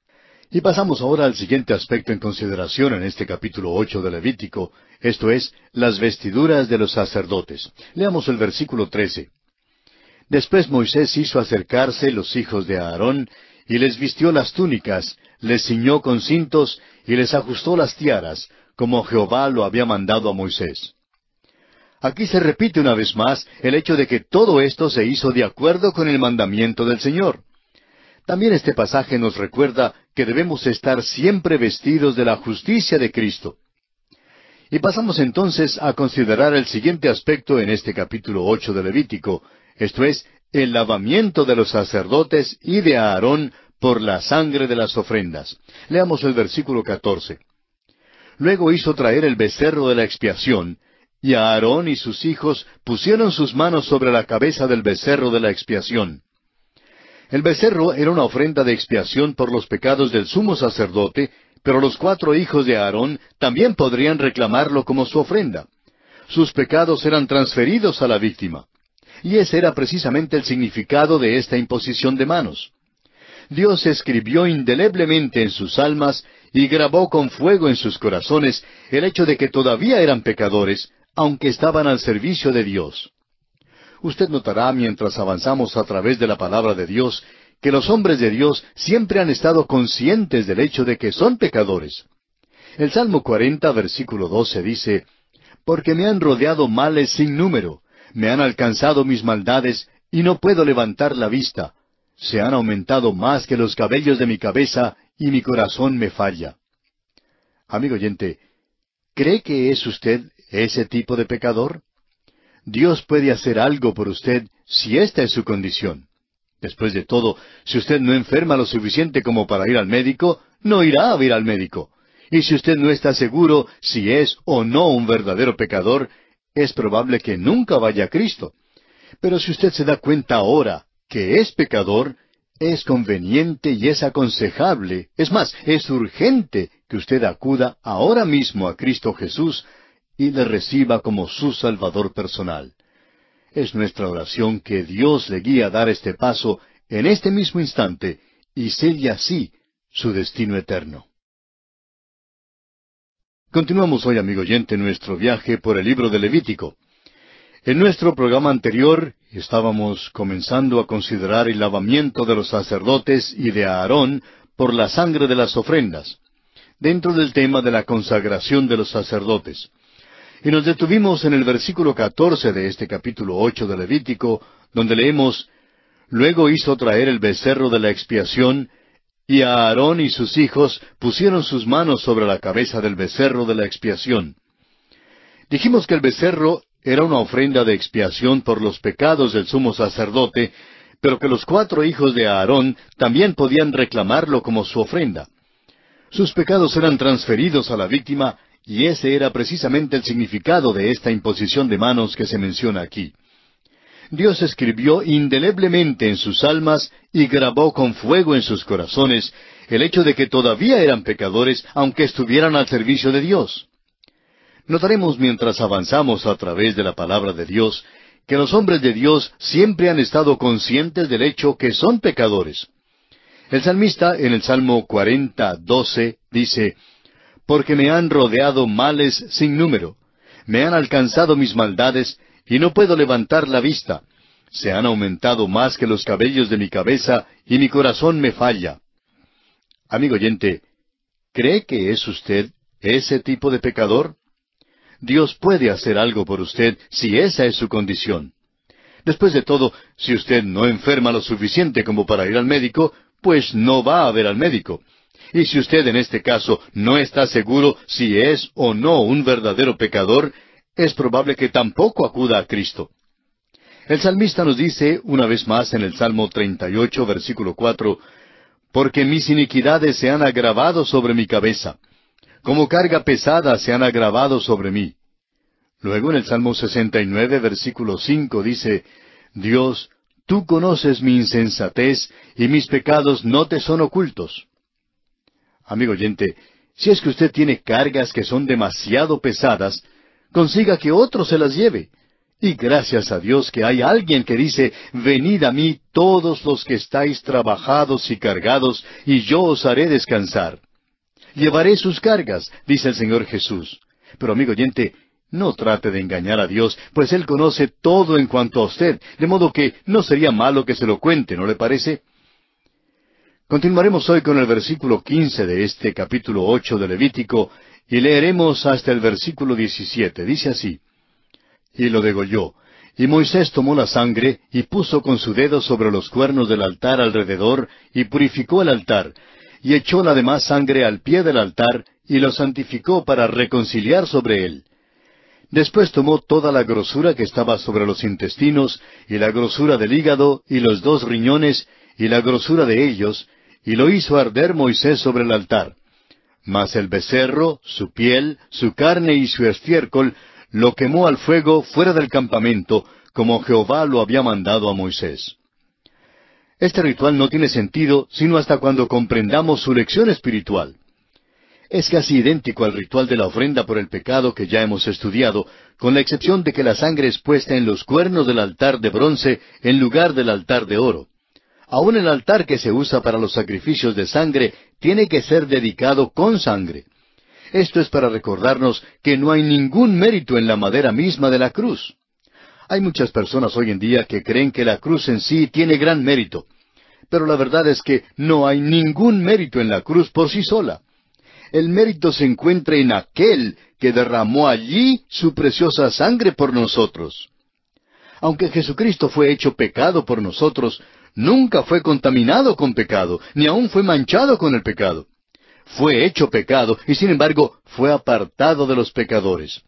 Y pasamos ahora al siguiente aspecto en consideración en este capítulo 8 de Levítico, esto es, las vestiduras de los sacerdotes. Leamos el versículo 13. Después Moisés hizo acercarse los hijos de Aarón, y les vistió las túnicas, les ciñó con cintos, y les ajustó las tiaras, como Jehová lo había mandado a Moisés. Aquí se repite una vez más el hecho de que todo esto se hizo de acuerdo con el mandamiento del Señor. También este pasaje nos recuerda que debemos estar siempre vestidos de la justicia de Cristo. Y pasamos entonces a considerar el siguiente aspecto en este capítulo 8 de Levítico, esto es, el lavamiento de los sacerdotes y de Aarón por la sangre de las ofrendas. Leamos el versículo 14. Luego hizo traer el becerro de la expiación, y Aarón y sus hijos pusieron sus manos sobre la cabeza del becerro de la expiación. El becerro era una ofrenda de expiación por los pecados del sumo sacerdote, pero los 4 hijos de Aarón también podrían reclamarlo como su ofrenda. Sus pecados eran transferidos a la víctima. Y ese era precisamente el significado de esta imposición de manos. Dios escribió indeleblemente en sus almas y grabó con fuego en sus corazones el hecho de que todavía eran pecadores, aunque estaban al servicio de Dios. Usted notará mientras avanzamos a través de la palabra de Dios que los hombres de Dios siempre han estado conscientes del hecho de que son pecadores. El Salmo 40, versículo 12 dice, Porque me han rodeado males sin número, me han alcanzado mis maldades, y no puedo levantar la vista. Se han aumentado más que los cabellos de mi cabeza, y mi corazón me falla. Amigo oyente, ¿cree que es usted ese tipo de pecador? Dios puede hacer algo por usted si esta es su condición. Después de todo, si usted no enferma lo suficiente como para ir al médico, no irá a ir al médico. Y si usted no está seguro si es o no un verdadero pecador, es probable que nunca vaya a Cristo. Pero si usted se da cuenta ahora que es pecador, es conveniente y es aconsejable, es más, es urgente que usted acuda ahora mismo a Cristo Jesús y le reciba como su Salvador personal. Es nuestra oración que Dios le guíe a dar este paso en este mismo instante y selle así su destino eterno. Continuamos hoy, amigo oyente, nuestro viaje por el libro de Levítico. En nuestro programa anterior estábamos comenzando a considerar el lavamiento de los sacerdotes y de Aarón por la sangre de las ofrendas, dentro del tema de la consagración de los sacerdotes. Y nos detuvimos en el versículo 14 de este capítulo 8 de Levítico, donde leemos: «Luego hizo traer el becerro de la expiación, y Aarón y sus hijos pusieron sus manos sobre la cabeza del becerro de la expiación». Dijimos que el becerro era una ofrenda de expiación por los pecados del sumo sacerdote, pero que los 4 hijos de Aarón también podían reclamarlo como su ofrenda. Sus pecados eran transferidos a la víctima, y ese era precisamente el significado de esta imposición de manos que se menciona aquí. Dios escribió indeleblemente en sus almas y grabó con fuego en sus corazones el hecho de que todavía eran pecadores, aunque estuvieran al servicio de Dios. Notaremos mientras avanzamos a través de la palabra de Dios que los hombres de Dios siempre han estado conscientes del hecho que son pecadores. El salmista en el Salmo 40:12 dice: «Porque me han rodeado males sin número, me han alcanzado mis maldades, y no puedo levantar la vista. Se han aumentado más que los cabellos de mi cabeza, y mi corazón me falla». Amigo oyente, ¿cree que es usted ese tipo de pecador? Dios puede hacer algo por usted si esa es su condición. Después de todo, si usted no enferma lo suficiente como para ir al médico, pues no va a ver al médico. Y si usted en este caso no está seguro si es o no un verdadero pecador, es probable que tampoco acuda a Cristo. El salmista nos dice, una vez más en el Salmo 38, versículo 4, «Porque mis iniquidades se han agravado sobre mi cabeza, como carga pesada se han agravado sobre mí». Luego en el Salmo 69, versículo 5 dice: «Dios, tú conoces mi insensatez, y mis pecados no te son ocultos». Amigo oyente, si es que usted tiene cargas que son demasiado pesadas, consiga que otro se las lleve. Y gracias a Dios que hay alguien que dice: «Venid a mí todos los que estáis trabajados y cargados, y yo os haré descansar». Llevaré sus cargas, dice el Señor Jesús. Pero amigo oyente, no trate de engañar a Dios, pues Él conoce todo en cuanto a usted, de modo que no sería malo que se lo cuente, ¿no le parece? Continuaremos hoy con el versículo 15 de este capítulo 8 de Levítico, y leeremos hasta el versículo 17. Dice así: «Y lo degolló, y Moisés tomó la sangre, y puso con su dedo sobre los cuernos del altar alrededor, y purificó el altar, y echó la demás sangre al pie del altar, y lo santificó para reconciliar sobre él. Después tomó toda la grosura que estaba sobre los intestinos, y la grosura del hígado, y los 2 riñones, y la grosura de ellos, y lo hizo arder Moisés sobre el altar. Mas el becerro, su piel, su carne y su estiércol, lo quemó al fuego fuera del campamento, como Jehová lo había mandado a Moisés». Este ritual no tiene sentido sino hasta cuando comprendamos su lección espiritual. Es casi idéntico al ritual de la ofrenda por el pecado que ya hemos estudiado, con la excepción de que la sangre es puesta en los cuernos del altar de bronce en lugar del altar de oro. Aún el altar que se usa para los sacrificios de sangre tiene que ser dedicado con sangre. Esto es para recordarnos que no hay ningún mérito en la madera misma de la cruz. Hay muchas personas hoy en día que creen que la cruz en sí tiene gran mérito. Pero la verdad es que no hay ningún mérito en la cruz por sí sola. El mérito se encuentra en aquel que derramó allí su preciosa sangre por nosotros. Aunque Jesucristo fue hecho pecado por nosotros, nunca fue contaminado con pecado, ni aun fue manchado con el pecado. Fue hecho pecado y sin embargo fue apartado de los pecadores.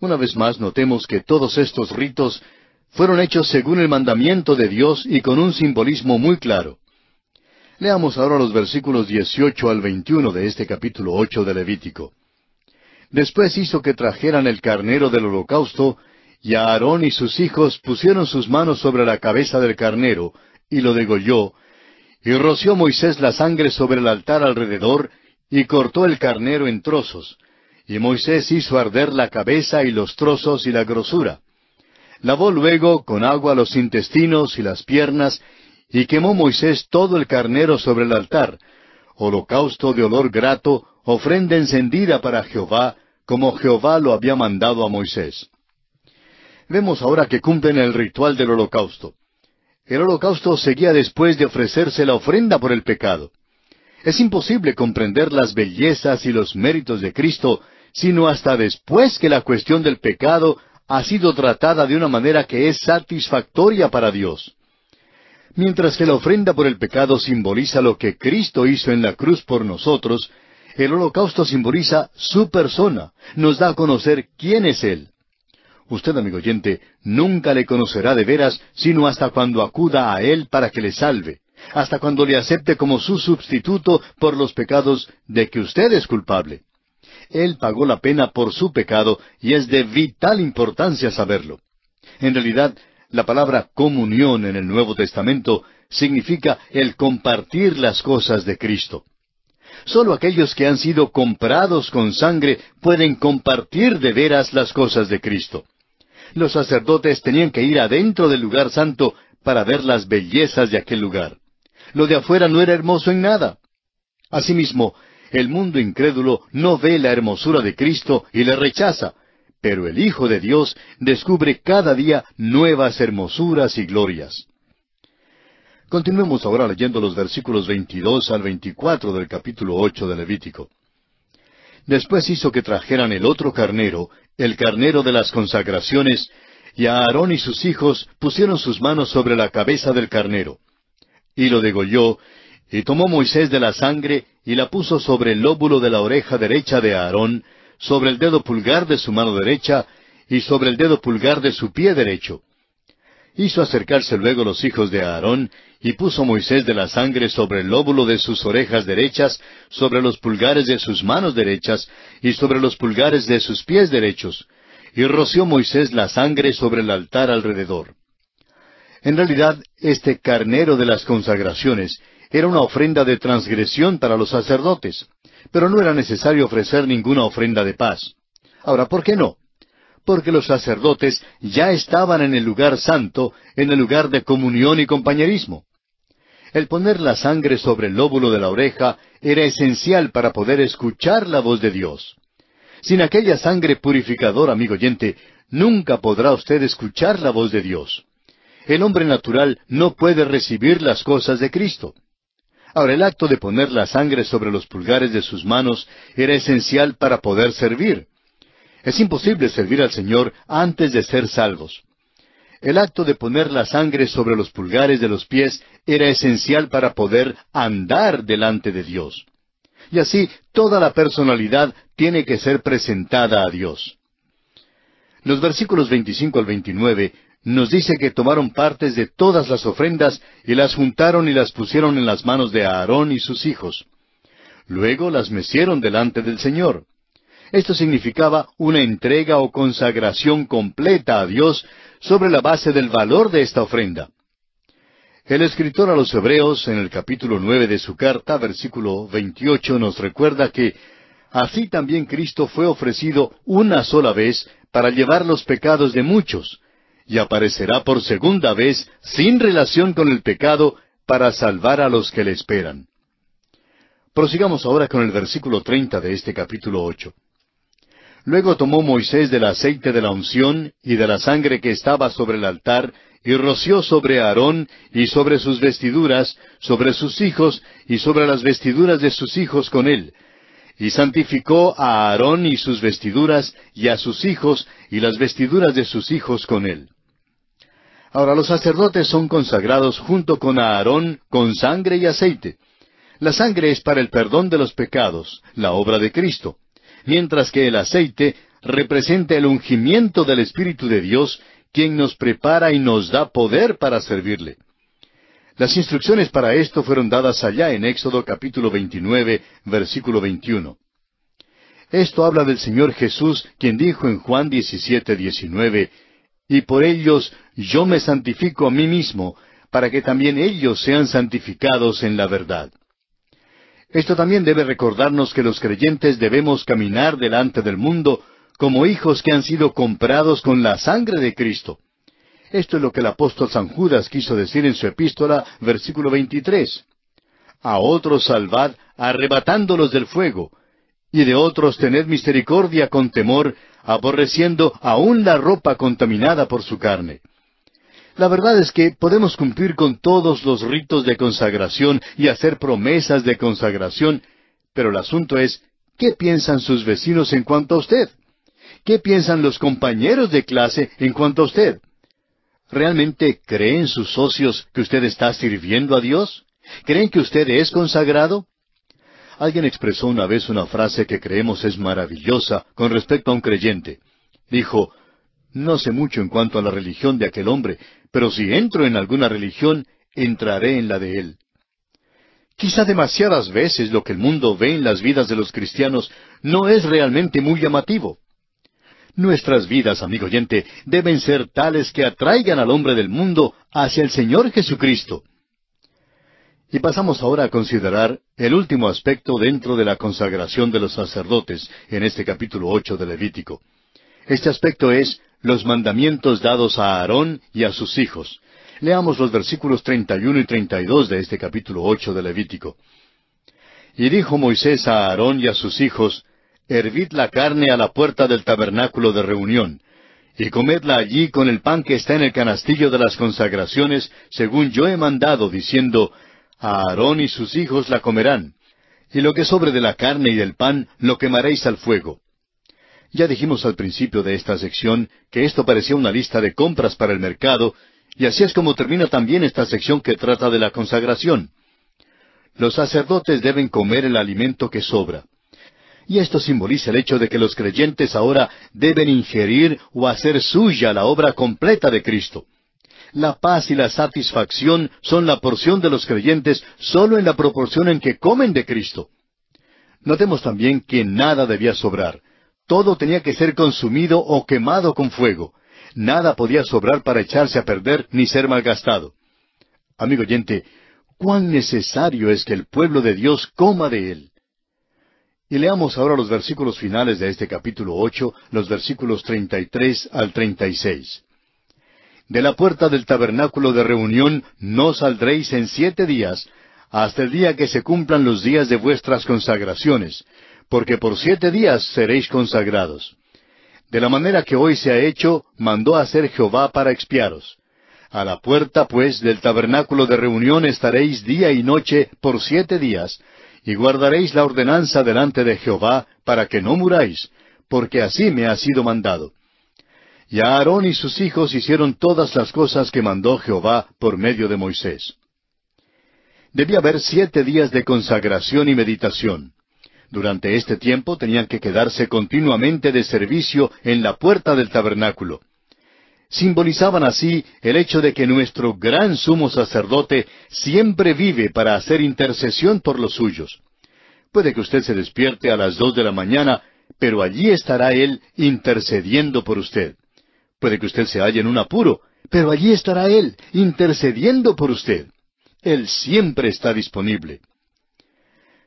Una vez más notemos que todos estos ritos fueron hechos según el mandamiento de Dios y con un simbolismo muy claro. Leamos ahora los versículos 18 al 21 de este capítulo 8 de Levítico. Después hizo que trajeran el carnero del holocausto, y Aarón y sus hijos pusieron sus manos sobre la cabeza del carnero, y lo degolló, y roció Moisés la sangre sobre el altar alrededor, y cortó el carnero en trozos. Y Moisés hizo arder la cabeza y los trozos y la grosura. Lavó luego con agua los intestinos y las piernas, y quemó Moisés todo el carnero sobre el altar, holocausto de olor grato, ofrenda encendida para Jehová, como Jehová lo había mandado a Moisés. Vemos ahora que cumplen el ritual del holocausto. El holocausto seguía después de ofrecerse la ofrenda por el pecado. Es imposible comprender las bellezas y los méritos de Cristo, sino hasta después que la cuestión del pecado ha sido tratada de una manera que es satisfactoria para Dios. Mientras que la ofrenda por el pecado simboliza lo que Cristo hizo en la cruz por nosotros, el holocausto simboliza su persona, nos da a conocer quién es Él. Usted, amigo oyente, nunca le conocerá de veras sino hasta cuando acuda a Él para que le salve, hasta cuando le acepte como su sustituto por los pecados de que usted es culpable. Él pagó la pena por su pecado y es de vital importancia saberlo. En realidad, la palabra comunión en el Nuevo Testamento significa el compartir las cosas de Cristo. Solo aquellos que han sido comprados con sangre pueden compartir de veras las cosas de Cristo. Los sacerdotes tenían que ir adentro del lugar santo para ver las bellezas de aquel lugar. Lo de afuera no era hermoso en nada. Asimismo, el mundo incrédulo no ve la hermosura de Cristo y le rechaza, pero el Hijo de Dios descubre cada día nuevas hermosuras y glorias. Continuemos ahora leyendo los versículos 22 al 24 del capítulo 8 de Levítico. Después hizo que trajeran el otro carnero, el carnero de las consagraciones, y a Aarón y sus hijos pusieron sus manos sobre la cabeza del carnero. Y lo degolló, y tomó Moisés de la sangre, y la puso sobre el lóbulo de la oreja derecha de Aarón, sobre el dedo pulgar de su mano derecha, y sobre el dedo pulgar de su pie derecho. Hizo acercarse luego los hijos de Aarón, y puso Moisés de la sangre sobre el lóbulo de sus orejas derechas, sobre los pulgares de sus manos derechas, y sobre los pulgares de sus pies derechos. Y roció Moisés la sangre sobre el altar alrededor. En realidad, este carnero de las consagraciones era una ofrenda de transgresión para los sacerdotes, pero no era necesario ofrecer ninguna ofrenda de paz. Ahora, ¿por qué no? Porque los sacerdotes ya estaban en el lugar santo, en el lugar de comunión y compañerismo. El poner la sangre sobre el lóbulo de la oreja era esencial para poder escuchar la voz de Dios. Sin aquella sangre purificadora, amigo oyente, nunca podrá usted escuchar la voz de Dios. El hombre natural no puede recibir las cosas de Cristo. Ahora, el acto de poner la sangre sobre los pulgares de sus manos era esencial para poder servir. Es imposible servir al Señor antes de ser salvos. El acto de poner la sangre sobre los pulgares de los pies era esencial para poder andar delante de Dios. Y así, toda la personalidad tiene que ser presentada a Dios. Los versículos 25 al 29 nos dice que tomaron partes de todas las ofrendas y las juntaron y las pusieron en las manos de Aarón y sus hijos. Luego las mecieron delante del Señor. Esto significaba una entrega o consagración completa a Dios sobre la base del valor de esta ofrenda. El escritor a los Hebreos, en el capítulo 9 de su carta, versículo 28, nos recuerda que así también Cristo fue ofrecido una sola vez para llevar los pecados de muchos, y aparecerá por segunda vez sin relación con el pecado para salvar a los que le esperan. Prosigamos ahora con el versículo 30 de este capítulo 8. Luego tomó Moisés del aceite de la unción y de la sangre que estaba sobre el altar, y roció sobre Aarón y sobre sus vestiduras, sobre sus hijos y sobre las vestiduras de sus hijos con él. Y santificó a Aarón y sus vestiduras, y a sus hijos y las vestiduras de sus hijos con él. Ahora, los sacerdotes son consagrados junto con Aarón con sangre y aceite. La sangre es para el perdón de los pecados, la obra de Cristo, mientras que el aceite representa el ungimiento del Espíritu de Dios, quien nos prepara y nos da poder para servirle. Las instrucciones para esto fueron dadas allá en Éxodo capítulo 29, versículo 21. Esto habla del Señor Jesús, quien dijo en Juan 17, 19, «Y por ellos yo me santifico a mí mismo, para que también ellos sean santificados en la verdad». Esto también debe recordarnos que los creyentes debemos caminar delante del mundo como hijos que han sido comprados con la sangre de Cristo. Esto es lo que el apóstol San Judas quiso decir en su epístola, versículo 23. «A otros salvad, arrebatándolos del fuego, y de otros tened misericordia con temor, aborreciendo aún la ropa contaminada por su carne». La verdad es que podemos cumplir con todos los ritos de consagración y hacer promesas de consagración, pero el asunto es, ¿qué piensan sus vecinos en cuanto a usted? ¿Qué piensan los compañeros de clase en cuanto a usted? ¿Realmente creen sus socios que usted está sirviendo a Dios? ¿Creen que usted es consagrado? Alguien expresó una vez una frase que creemos es maravillosa con respecto a un creyente. Dijo, «No sé mucho en cuanto a la religión de aquel hombre, pero si entro en alguna religión, entraré en la de él». Quizá demasiadas veces lo que el mundo ve en las vidas de los cristianos no es realmente muy llamativo. Nuestras vidas, amigo oyente, deben ser tales que atraigan al hombre del mundo hacia el Señor Jesucristo. Y pasamos ahora a considerar el último aspecto dentro de la consagración de los sacerdotes en este capítulo 8 de Levítico. Este aspecto es los mandamientos dados a Aarón y a sus hijos. Leamos los versículos 31 y 32 de este capítulo 8 de Levítico. «Y dijo Moisés a Aarón y a sus hijos, hervid la carne a la puerta del tabernáculo de reunión, y comedla allí con el pan que está en el canastillo de las consagraciones, según yo he mandado, diciendo, a Aarón y sus hijos la comerán, y lo que sobre de la carne y del pan lo quemaréis al fuego». Ya dijimos al principio de esta sección que esto parecía una lista de compras para el mercado, y así es como termina también esta sección que trata de la consagración. Los sacerdotes deben comer el alimento que sobra. Y esto simboliza el hecho de que los creyentes ahora deben ingerir o hacer suya la obra completa de Cristo. La paz y la satisfacción son la porción de los creyentes solo en la proporción en que comen de Cristo. Notemos también que nada debía sobrar. Todo tenía que ser consumido o quemado con fuego. Nada podía sobrar para echarse a perder ni ser malgastado. Amigo oyente, cuán necesario es que el pueblo de Dios coma de él. Y leamos ahora los versículos finales de este capítulo 8, los versículos 33 al 36. «De la puerta del tabernáculo de reunión no saldréis en 7 días, hasta el día que se cumplan los días de vuestras consagraciones, porque por 7 días seréis consagrados. De la manera que hoy se ha hecho, mandó hacer Jehová para expiaros. A la puerta, pues, del tabernáculo de reunión estaréis día y noche por 7 días, y guardaréis la ordenanza delante de Jehová, para que no muráis, porque así me ha sido mandado». Y Aarón y sus hijos hicieron todas las cosas que mandó Jehová por medio de Moisés. Debía haber 7 días de consagración y meditación. Durante este tiempo tenían que quedarse continuamente de servicio en la puerta del tabernáculo. Simbolizaban así el hecho de que nuestro gran sumo sacerdote siempre vive para hacer intercesión por los suyos. Puede que usted se despierte a las 2 de la mañana, pero allí estará Él intercediendo por usted. Puede que usted se halle en un apuro, pero allí estará Él intercediendo por usted. Él siempre está disponible.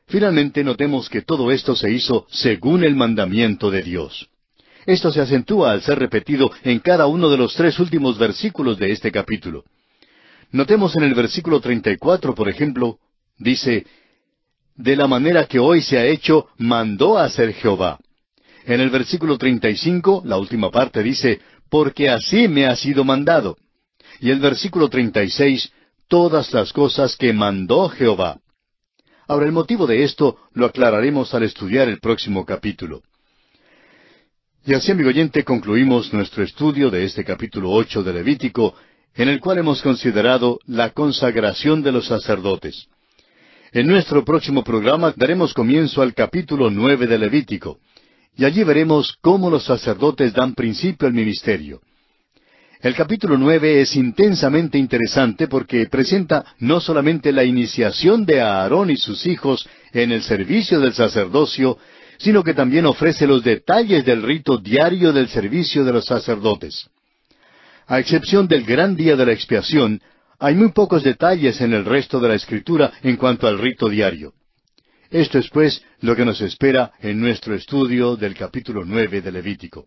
Finalmente, notemos que todo esto se hizo según el mandamiento de Dios. Esto se acentúa al ser repetido en cada uno de los 3 últimos versículos de este capítulo. Notemos en el versículo 34, por ejemplo, dice, «De la manera que hoy se ha hecho, mandó hacer Jehová». En el versículo 35, la última parte dice, «Porque así me ha sido mandado». Y el versículo 36, «Todas las cosas que mandó Jehová». Ahora, el motivo de esto lo aclararemos al estudiar el próximo capítulo. Y así, amigo oyente, concluimos nuestro estudio de este capítulo 8 de Levítico, en el cual hemos considerado la consagración de los sacerdotes. En nuestro próximo programa daremos comienzo al capítulo 9 de Levítico, y allí veremos cómo los sacerdotes dan principio al ministerio. El capítulo 9 es intensamente interesante porque presenta no solamente la iniciación de Aarón y sus hijos en el servicio del sacerdocio, sino que también ofrece los detalles del rito diario del servicio de los sacerdotes. A excepción del gran día de la expiación, hay muy pocos detalles en el resto de la Escritura en cuanto al rito diario. Esto es, pues, lo que nos espera en nuestro estudio del capítulo 9 de Levítico.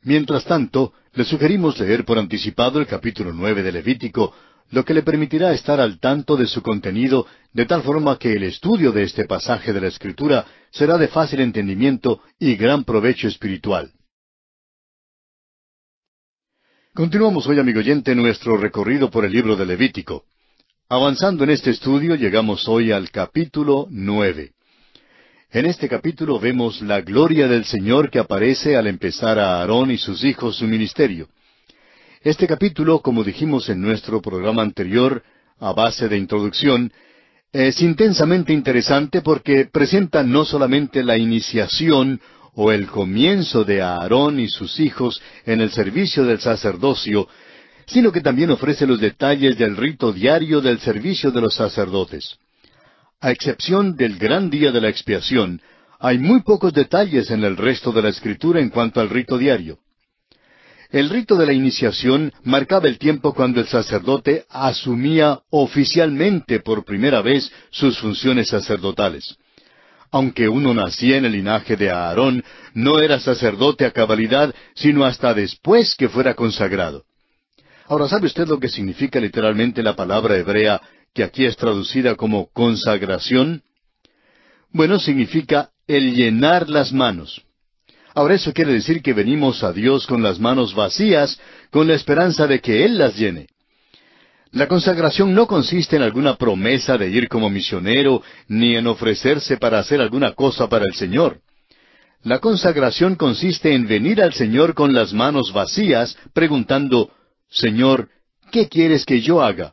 Mientras tanto, le sugerimos leer por anticipado el capítulo 9 de Levítico, lo que le permitirá estar al tanto de su contenido, de tal forma que el estudio de este pasaje de la Escritura será de fácil entendimiento y gran provecho espiritual. Continuamos hoy, amigo oyente, nuestro recorrido por el libro de Levítico. Avanzando en este estudio, llegamos hoy al capítulo 9. En este capítulo vemos la gloria del Señor que aparece al empezar a Aarón y sus hijos su ministerio. Este capítulo, como dijimos en nuestro programa anterior, a base de introducción, es intensamente interesante porque presenta no solamente la iniciación o el comienzo de Aarón y sus hijos en el servicio del sacerdocio, sino que también ofrece los detalles del rito diario del servicio de los sacerdotes. A excepción del gran día de la expiación, hay muy pocos detalles en el resto de la Escritura en cuanto al rito diario. El rito de la iniciación marcaba el tiempo cuando el sacerdote asumía oficialmente por primera vez sus funciones sacerdotales. Aunque uno nacía en el linaje de Aarón, no era sacerdote a cabalidad, sino hasta después que fuera consagrado. Ahora, ¿sabe usted lo que significa literalmente la palabra hebrea que aquí es traducida como consagración? Bueno, significa el llenar las manos. Ahora, eso quiere decir que venimos a Dios con las manos vacías, con la esperanza de que Él las llene. La consagración no consiste en alguna promesa de ir como misionero, ni en ofrecerse para hacer alguna cosa para el Señor. La consagración consiste en venir al Señor con las manos vacías, preguntando, Señor, ¿qué quieres que yo haga?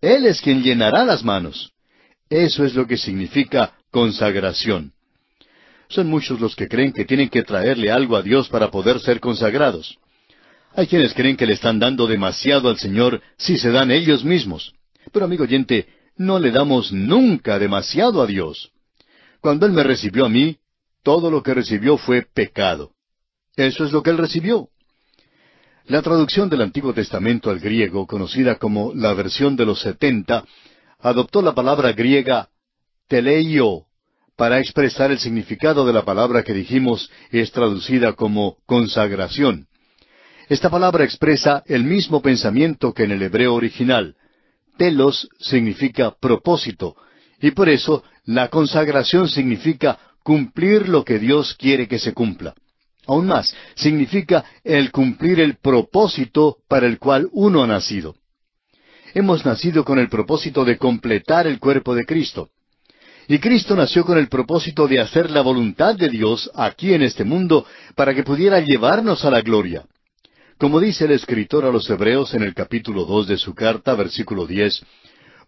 Él es quien llenará las manos. Eso es lo que significa consagración. Son muchos los que creen que tienen que traerle algo a Dios para poder ser consagrados. Hay quienes creen que le están dando demasiado al Señor si se dan ellos mismos. Pero, amigo oyente, no le damos nunca demasiado a Dios. Cuando Él me recibió a mí, todo lo que recibió fue pecado. Eso es lo que Él recibió. La traducción del Antiguo Testamento al griego, conocida como la versión de los 70, adoptó la palabra griega teleio para expresar el significado de la palabra que dijimos es traducida como consagración. Esta palabra expresa el mismo pensamiento que en el hebreo original. Telos significa propósito, y por eso la consagración significa cumplir lo que Dios quiere que se cumpla. Aún más, significa el cumplir el propósito para el cual uno ha nacido. Hemos nacido con el propósito de completar el cuerpo de Cristo. Y Cristo nació con el propósito de hacer la voluntad de Dios aquí en este mundo para que pudiera llevarnos a la gloria. Como dice el escritor a los Hebreos en el capítulo 2 de su carta, versículo 10,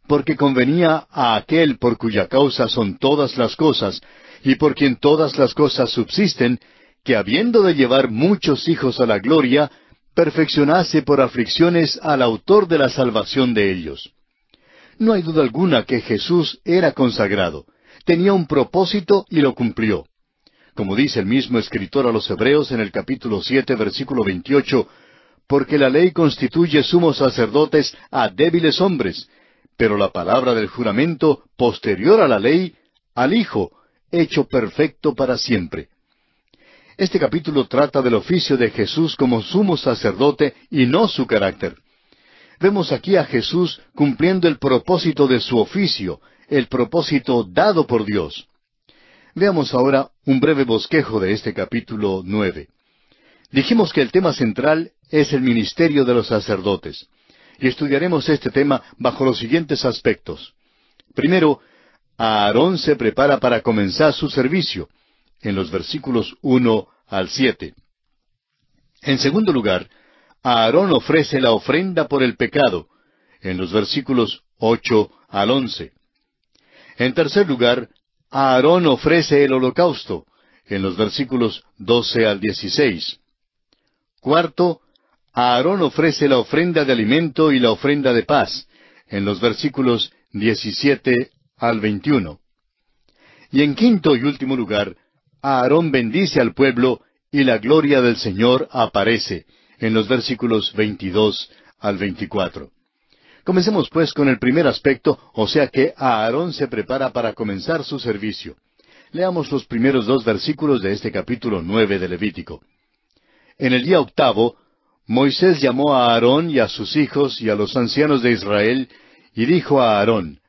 porque convenía a aquel por cuya causa son todas las cosas, y por quien todas las cosas subsisten, que habiendo de llevar muchos hijos a la gloria, perfeccionase por aflicciones al autor de la salvación de ellos. No hay duda alguna que Jesús era consagrado, tenía un propósito y lo cumplió. Como dice el mismo escritor a los Hebreos en el capítulo 7, versículo 28, porque la ley constituye sumos sacerdotes a débiles hombres, pero la palabra del juramento, posterior a la ley, al Hijo, hecho perfecto para siempre. Este capítulo trata del oficio de Jesús como sumo sacerdote y no su carácter. Vemos aquí a Jesús cumpliendo el propósito de su oficio, el propósito dado por Dios. Veamos ahora un breve bosquejo de este capítulo 9. Dijimos que el tema central es el ministerio de los sacerdotes, y estudiaremos este tema bajo los siguientes aspectos. Primero, Aarón se prepara para comenzar su servicio, en los versículos 1 al 7. En segundo lugar, Aarón ofrece la ofrenda por el pecado, en los versículos 8 al 11. En tercer lugar, Aarón ofrece el holocausto, en los versículos 12 al 16. Cuarto, Aarón ofrece la ofrenda de alimento y la ofrenda de paz, en los versículos 17 al 21. Y en quinto y último lugar, Aarón bendice al pueblo y la gloria del Señor aparece, en los versículos 22 al 24. Comencemos pues con el primer aspecto, o sea que Aarón se prepara para comenzar su servicio. Leamos los primeros dos versículos de este capítulo 9 de Levítico. En el día octavo, Moisés llamó a Aarón y a sus hijos y a los ancianos de Israel, y dijo a Aarón: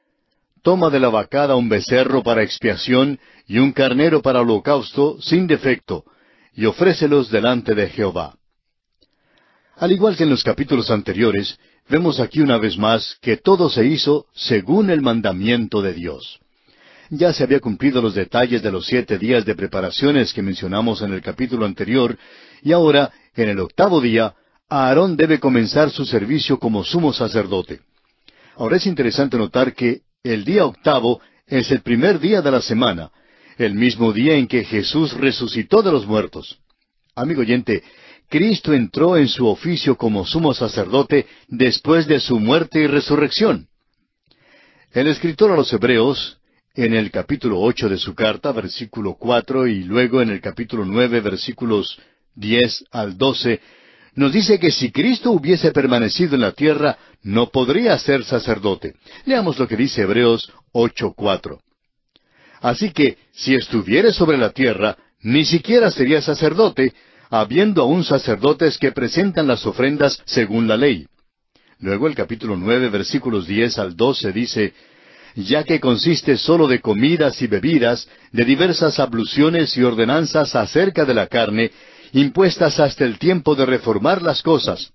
Toma de la vacada un becerro para expiación y un carnero para holocausto sin defecto, y ofrécelos delante de Jehová. Al igual que en los capítulos anteriores, vemos aquí una vez más que todo se hizo según el mandamiento de Dios. Ya se había cumplido los detalles de los 7 días de preparaciones que mencionamos en el capítulo anterior, y ahora, en el octavo día, Aarón debe comenzar su servicio como sumo sacerdote. Ahora es interesante notar que el día octavo es el primer día de la semana, el mismo día en que Jesús resucitó de los muertos. Amigo oyente, Cristo entró en su oficio como sumo sacerdote después de su muerte y resurrección. El escritor a los Hebreos, en el capítulo 8 de su carta, versículo 4, y luego en el capítulo 9, versículos 10 al 12, nos dice que si Cristo hubiese permanecido en la tierra, no podría ser sacerdote. Leamos lo que dice Hebreos 8:4. Así que, si estuviere sobre la tierra, ni siquiera sería sacerdote, habiendo aún sacerdotes que presentan las ofrendas según la ley. Luego el capítulo 9, versículos 10 al 12 dice: Ya que consiste sólo de comidas y bebidas, de diversas abluciones y ordenanzas acerca de la carne, impuestas hasta el tiempo de reformar las cosas.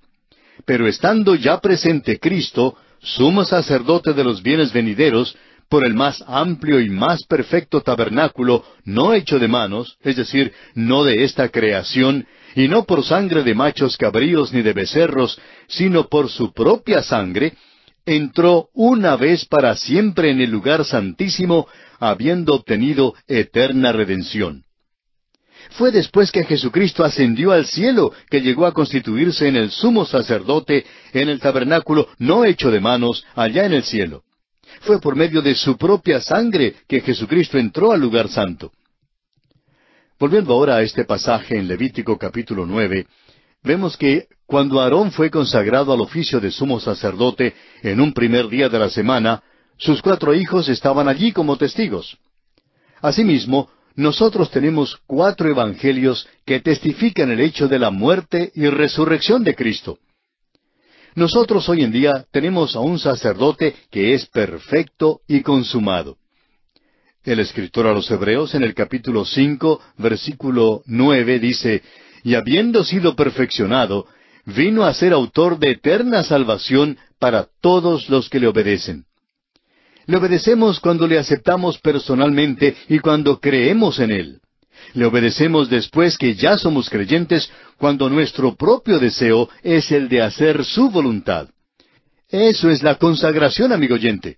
Pero estando ya presente Cristo, sumo sacerdote de los bienes venideros, por el más amplio y más perfecto tabernáculo, no hecho de manos, es decir, no de esta creación, y no por sangre de machos cabríos ni de becerros, sino por su propia sangre, entró una vez para siempre en el lugar santísimo, habiendo obtenido eterna redención. Fue después que Jesucristo ascendió al cielo que llegó a constituirse en el sumo sacerdote en el tabernáculo no hecho de manos allá en el cielo. Fue por medio de su propia sangre que Jesucristo entró al lugar santo. Volviendo ahora a este pasaje en Levítico capítulo 9, vemos que cuando Aarón fue consagrado al oficio de sumo sacerdote en un primer día de la semana, sus 4 hijos estaban allí como testigos. Asimismo, nosotros tenemos 4 evangelios que testifican el hecho de la muerte y resurrección de Cristo. Nosotros hoy en día tenemos a un sacerdote que es perfecto y consumado. El escritor a los Hebreos en el capítulo 5, versículo 9 dice: Y habiendo sido perfeccionado, vino a ser autor de eterna salvación para todos los que le obedecen. Le obedecemos cuando le aceptamos personalmente y cuando creemos en Él. Le obedecemos después que ya somos creyentes, cuando nuestro propio deseo es el de hacer su voluntad. Eso es la consagración, amigo oyente.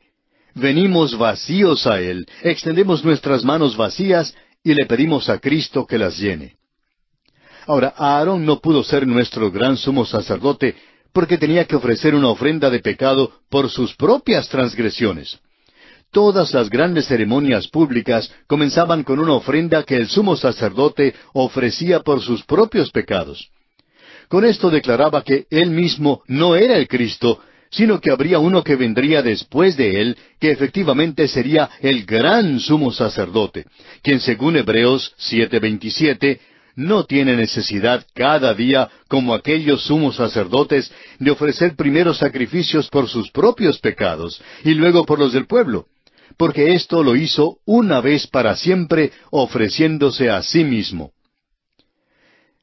Venimos vacíos a Él, extendemos nuestras manos vacías y le pedimos a Cristo que las llene. Ahora, Aarón no pudo ser nuestro gran sumo sacerdote porque tenía que ofrecer una ofrenda de pecado por sus propias transgresiones. Todas las grandes ceremonias públicas comenzaban con una ofrenda que el sumo sacerdote ofrecía por sus propios pecados. Con esto declaraba que él mismo no era el Cristo, sino que habría uno que vendría después de él, que efectivamente sería el gran sumo sacerdote, quien según Hebreos 7:27, no tiene necesidad cada día, como aquellos sumos sacerdotes, de ofrecer primero sacrificios por sus propios pecados, y luego por los del pueblo, porque esto lo hizo una vez para siempre, ofreciéndose a sí mismo.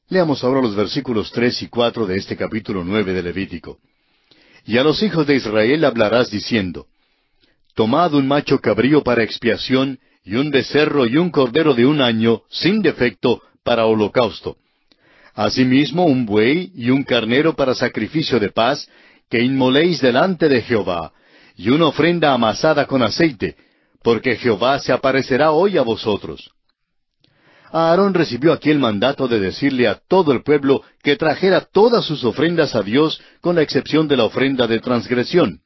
Leamos ahora los versículos 3 y 4 de este capítulo 9 de Levítico. Y a los hijos de Israel hablarás diciendo: Tomad un macho cabrío para expiación, y un becerro y un cordero de 1 año, sin defecto, para holocausto. Asimismo un buey y un carnero para sacrificio de paz, que inmoléis delante de Jehová, y una ofrenda amasada con aceite, porque Jehová se aparecerá hoy a vosotros. Aarón recibió aquí el mandato de decirle a todo el pueblo que trajera todas sus ofrendas a Dios, con la excepción de la ofrenda de transgresión.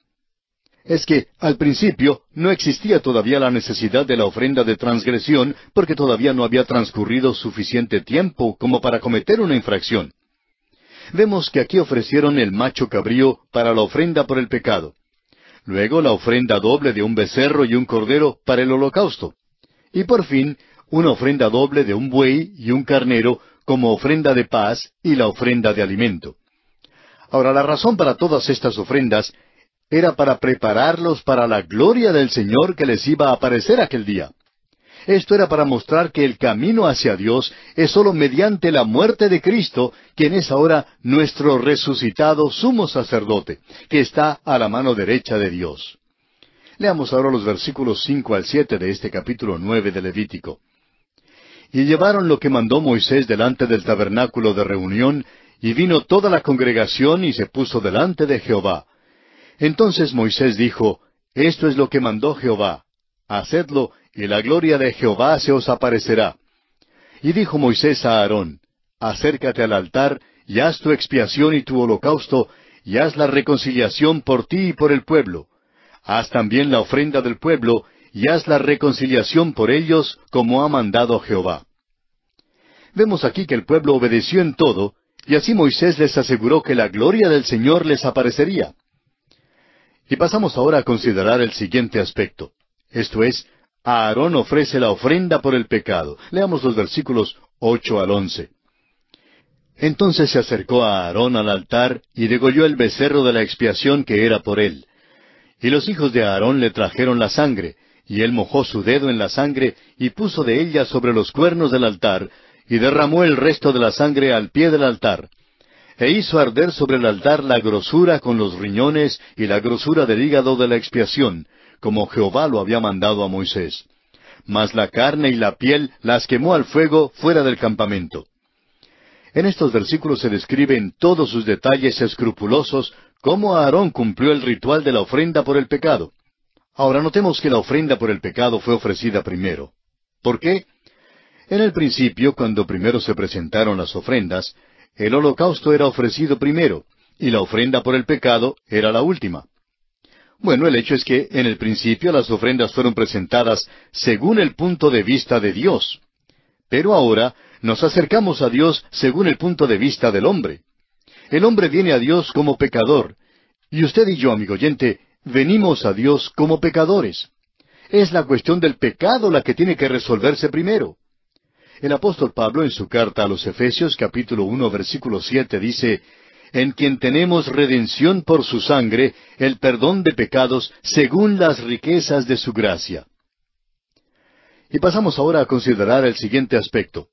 Es que, al principio, no existía todavía la necesidad de la ofrenda de transgresión, porque todavía no había transcurrido suficiente tiempo como para cometer una infracción. Vemos que aquí ofrecieron el macho cabrío para la ofrenda por el pecado. Luego la ofrenda doble de un becerro y un cordero para el holocausto. Y por fin, una ofrenda doble de un buey y un carnero como ofrenda de paz y la ofrenda de alimento. Ahora, la razón para todas estas ofrendas era para prepararlos para la gloria del Señor que les iba a aparecer aquel día. Esto era para mostrar que el camino hacia Dios es sólo mediante la muerte de Cristo, quien es ahora nuestro resucitado sumo sacerdote, que está a la mano derecha de Dios. Leamos ahora los versículos 5 al 7 de este capítulo 9 de Levítico. Y llevaron lo que mandó Moisés delante del tabernáculo de reunión, y vino toda la congregación y se puso delante de Jehová. Entonces Moisés dijo, Esto es lo que mandó Jehová, hacedlo, y la gloria de Jehová se os aparecerá. Y dijo Moisés a Aarón, Acércate al altar, y haz tu expiación y tu holocausto, y haz la reconciliación por ti y por el pueblo. Haz también la ofrenda del pueblo, y haz la reconciliación por ellos, como ha mandado Jehová. Vemos aquí que el pueblo obedeció en todo, y así Moisés les aseguró que la gloria del Señor les aparecería. Y pasamos ahora a considerar el siguiente aspecto. Esto es, Aarón ofrece la ofrenda por el pecado. Leamos los versículos 8 al 11. Entonces se acercó a Aarón al altar y degolló el becerro de la expiación que era por él. Y los hijos de Aarón le trajeron la sangre, y él mojó su dedo en la sangre y puso de ella sobre los cuernos del altar, y derramó el resto de la sangre al pie del altar. E hizo arder sobre el altar la grosura con los riñones y la grosura del hígado de la expiación, como Jehová lo había mandado a Moisés. Mas la carne y la piel las quemó al fuego fuera del campamento. En estos versículos se describe en todos sus detalles escrupulosos cómo Aarón cumplió el ritual de la ofrenda por el pecado. Ahora notemos que la ofrenda por el pecado fue ofrecida primero. ¿Por qué? En el principio, cuando primero se presentaron las ofrendas, el holocausto era ofrecido primero, y la ofrenda por el pecado era la última. Bueno, el hecho es que en el principio las ofrendas fueron presentadas según el punto de vista de Dios. Pero ahora nos acercamos a Dios según el punto de vista del hombre. El hombre viene a Dios como pecador, y usted y yo, amigo oyente, venimos a Dios como pecadores. Es la cuestión del pecado la que tiene que resolverse primero. El apóstol Pablo, en su carta a los Efesios, capítulo 1, versículo 7, dice, en quien tenemos redención por su sangre, el perdón de pecados, según las riquezas de su gracia. Y pasamos ahora a considerar el siguiente aspecto.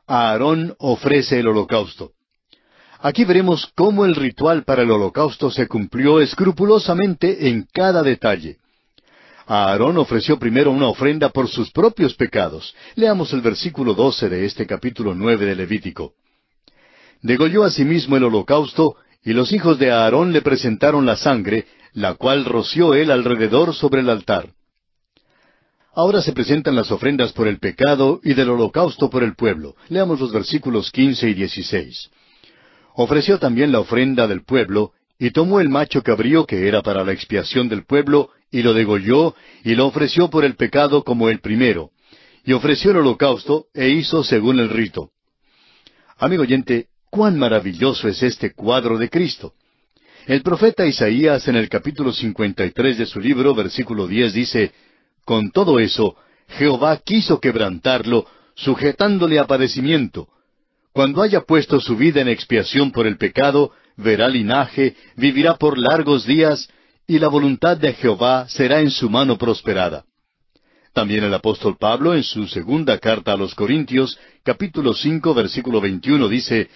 Aarón ofrece el holocausto. Aquí veremos cómo el ritual para el holocausto se cumplió escrupulosamente en cada detalle. Aarón ofreció primero una ofrenda por sus propios pecados. Leamos el versículo 12 de este capítulo 9 de Levítico. Degolló asimismo el holocausto, y los hijos de Aarón le presentaron la sangre, la cual roció él alrededor sobre el altar. Ahora se presentan las ofrendas por el pecado y del holocausto por el pueblo. Leamos los versículos 15 y 16. Ofreció también la ofrenda del pueblo, y tomó el macho cabrío que era para la expiación del pueblo, y lo degolló, y lo ofreció por el pecado como el primero. Y ofreció el holocausto, e hizo según el rito. Amigo oyente, cuán maravilloso es este cuadro de Cristo. El profeta Isaías en el capítulo 53 de su libro, versículo 10, dice, con todo eso, Jehová quiso quebrantarlo, sujetándole a padecimiento. Cuando haya puesto su vida en expiación por el pecado, verá linaje, vivirá por largos días, y la voluntad de Jehová será en su mano prosperada. También el apóstol Pablo, en su segunda carta a los Corintios, capítulo 5, versículo 21, dice,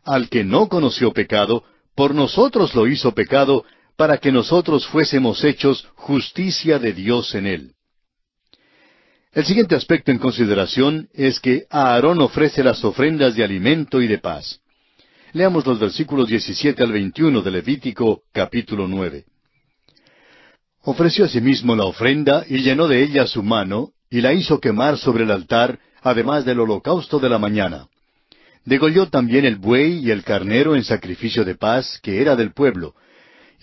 al que no conoció pecado, por nosotros lo hizo pecado, para que nosotros fuésemos hechos justicia de Dios en él. El siguiente aspecto en consideración es que Aarón ofrece las ofrendas de alimento y de paz. Leamos los versículos 17 al 21 de Levítico, capítulo 9. Ofreció asimismo la ofrenda y llenó de ella su mano, y la hizo quemar sobre el altar, además del holocausto de la mañana. Degolló también el buey y el carnero en sacrificio de paz, que era del pueblo.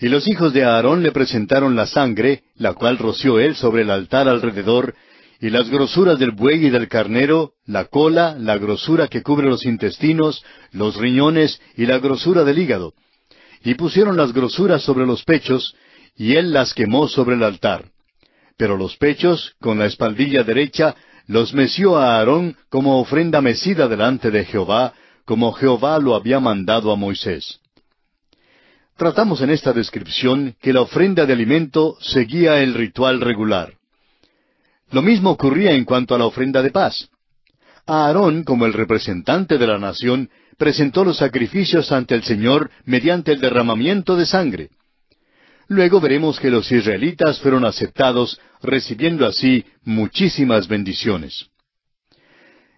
Y los hijos de Aarón le presentaron la sangre, la cual roció él sobre el altar alrededor, y las grosuras del buey y del carnero, la cola, la grosura que cubre los intestinos, los riñones y la grosura del hígado. Y pusieron las grosuras sobre los pechos, y él las quemó sobre el altar. Pero los pechos, con la espaldilla derecha, los meció a Aarón como ofrenda mecida delante de Jehová, como Jehová lo había mandado a Moisés. Tratamos en esta descripción que la ofrenda de alimento seguía el ritual regular. Lo mismo ocurría en cuanto a la ofrenda de paz. Aarón, como el representante de la nación, presentó los sacrificios ante el Señor mediante el derramamiento de sangre. Luego veremos que los israelitas fueron aceptados, recibiendo así muchísimas bendiciones.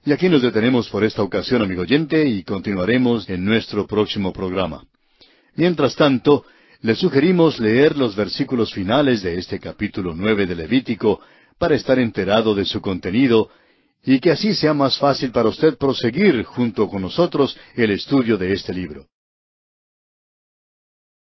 Y aquí nos detenemos por esta ocasión, amigo oyente, y continuaremos en nuestro próximo programa. Mientras tanto, le sugerimos leer los versículos finales de este capítulo 9 de Levítico para estar enterado de su contenido, y que así sea más fácil para usted proseguir junto con nosotros el estudio de este libro.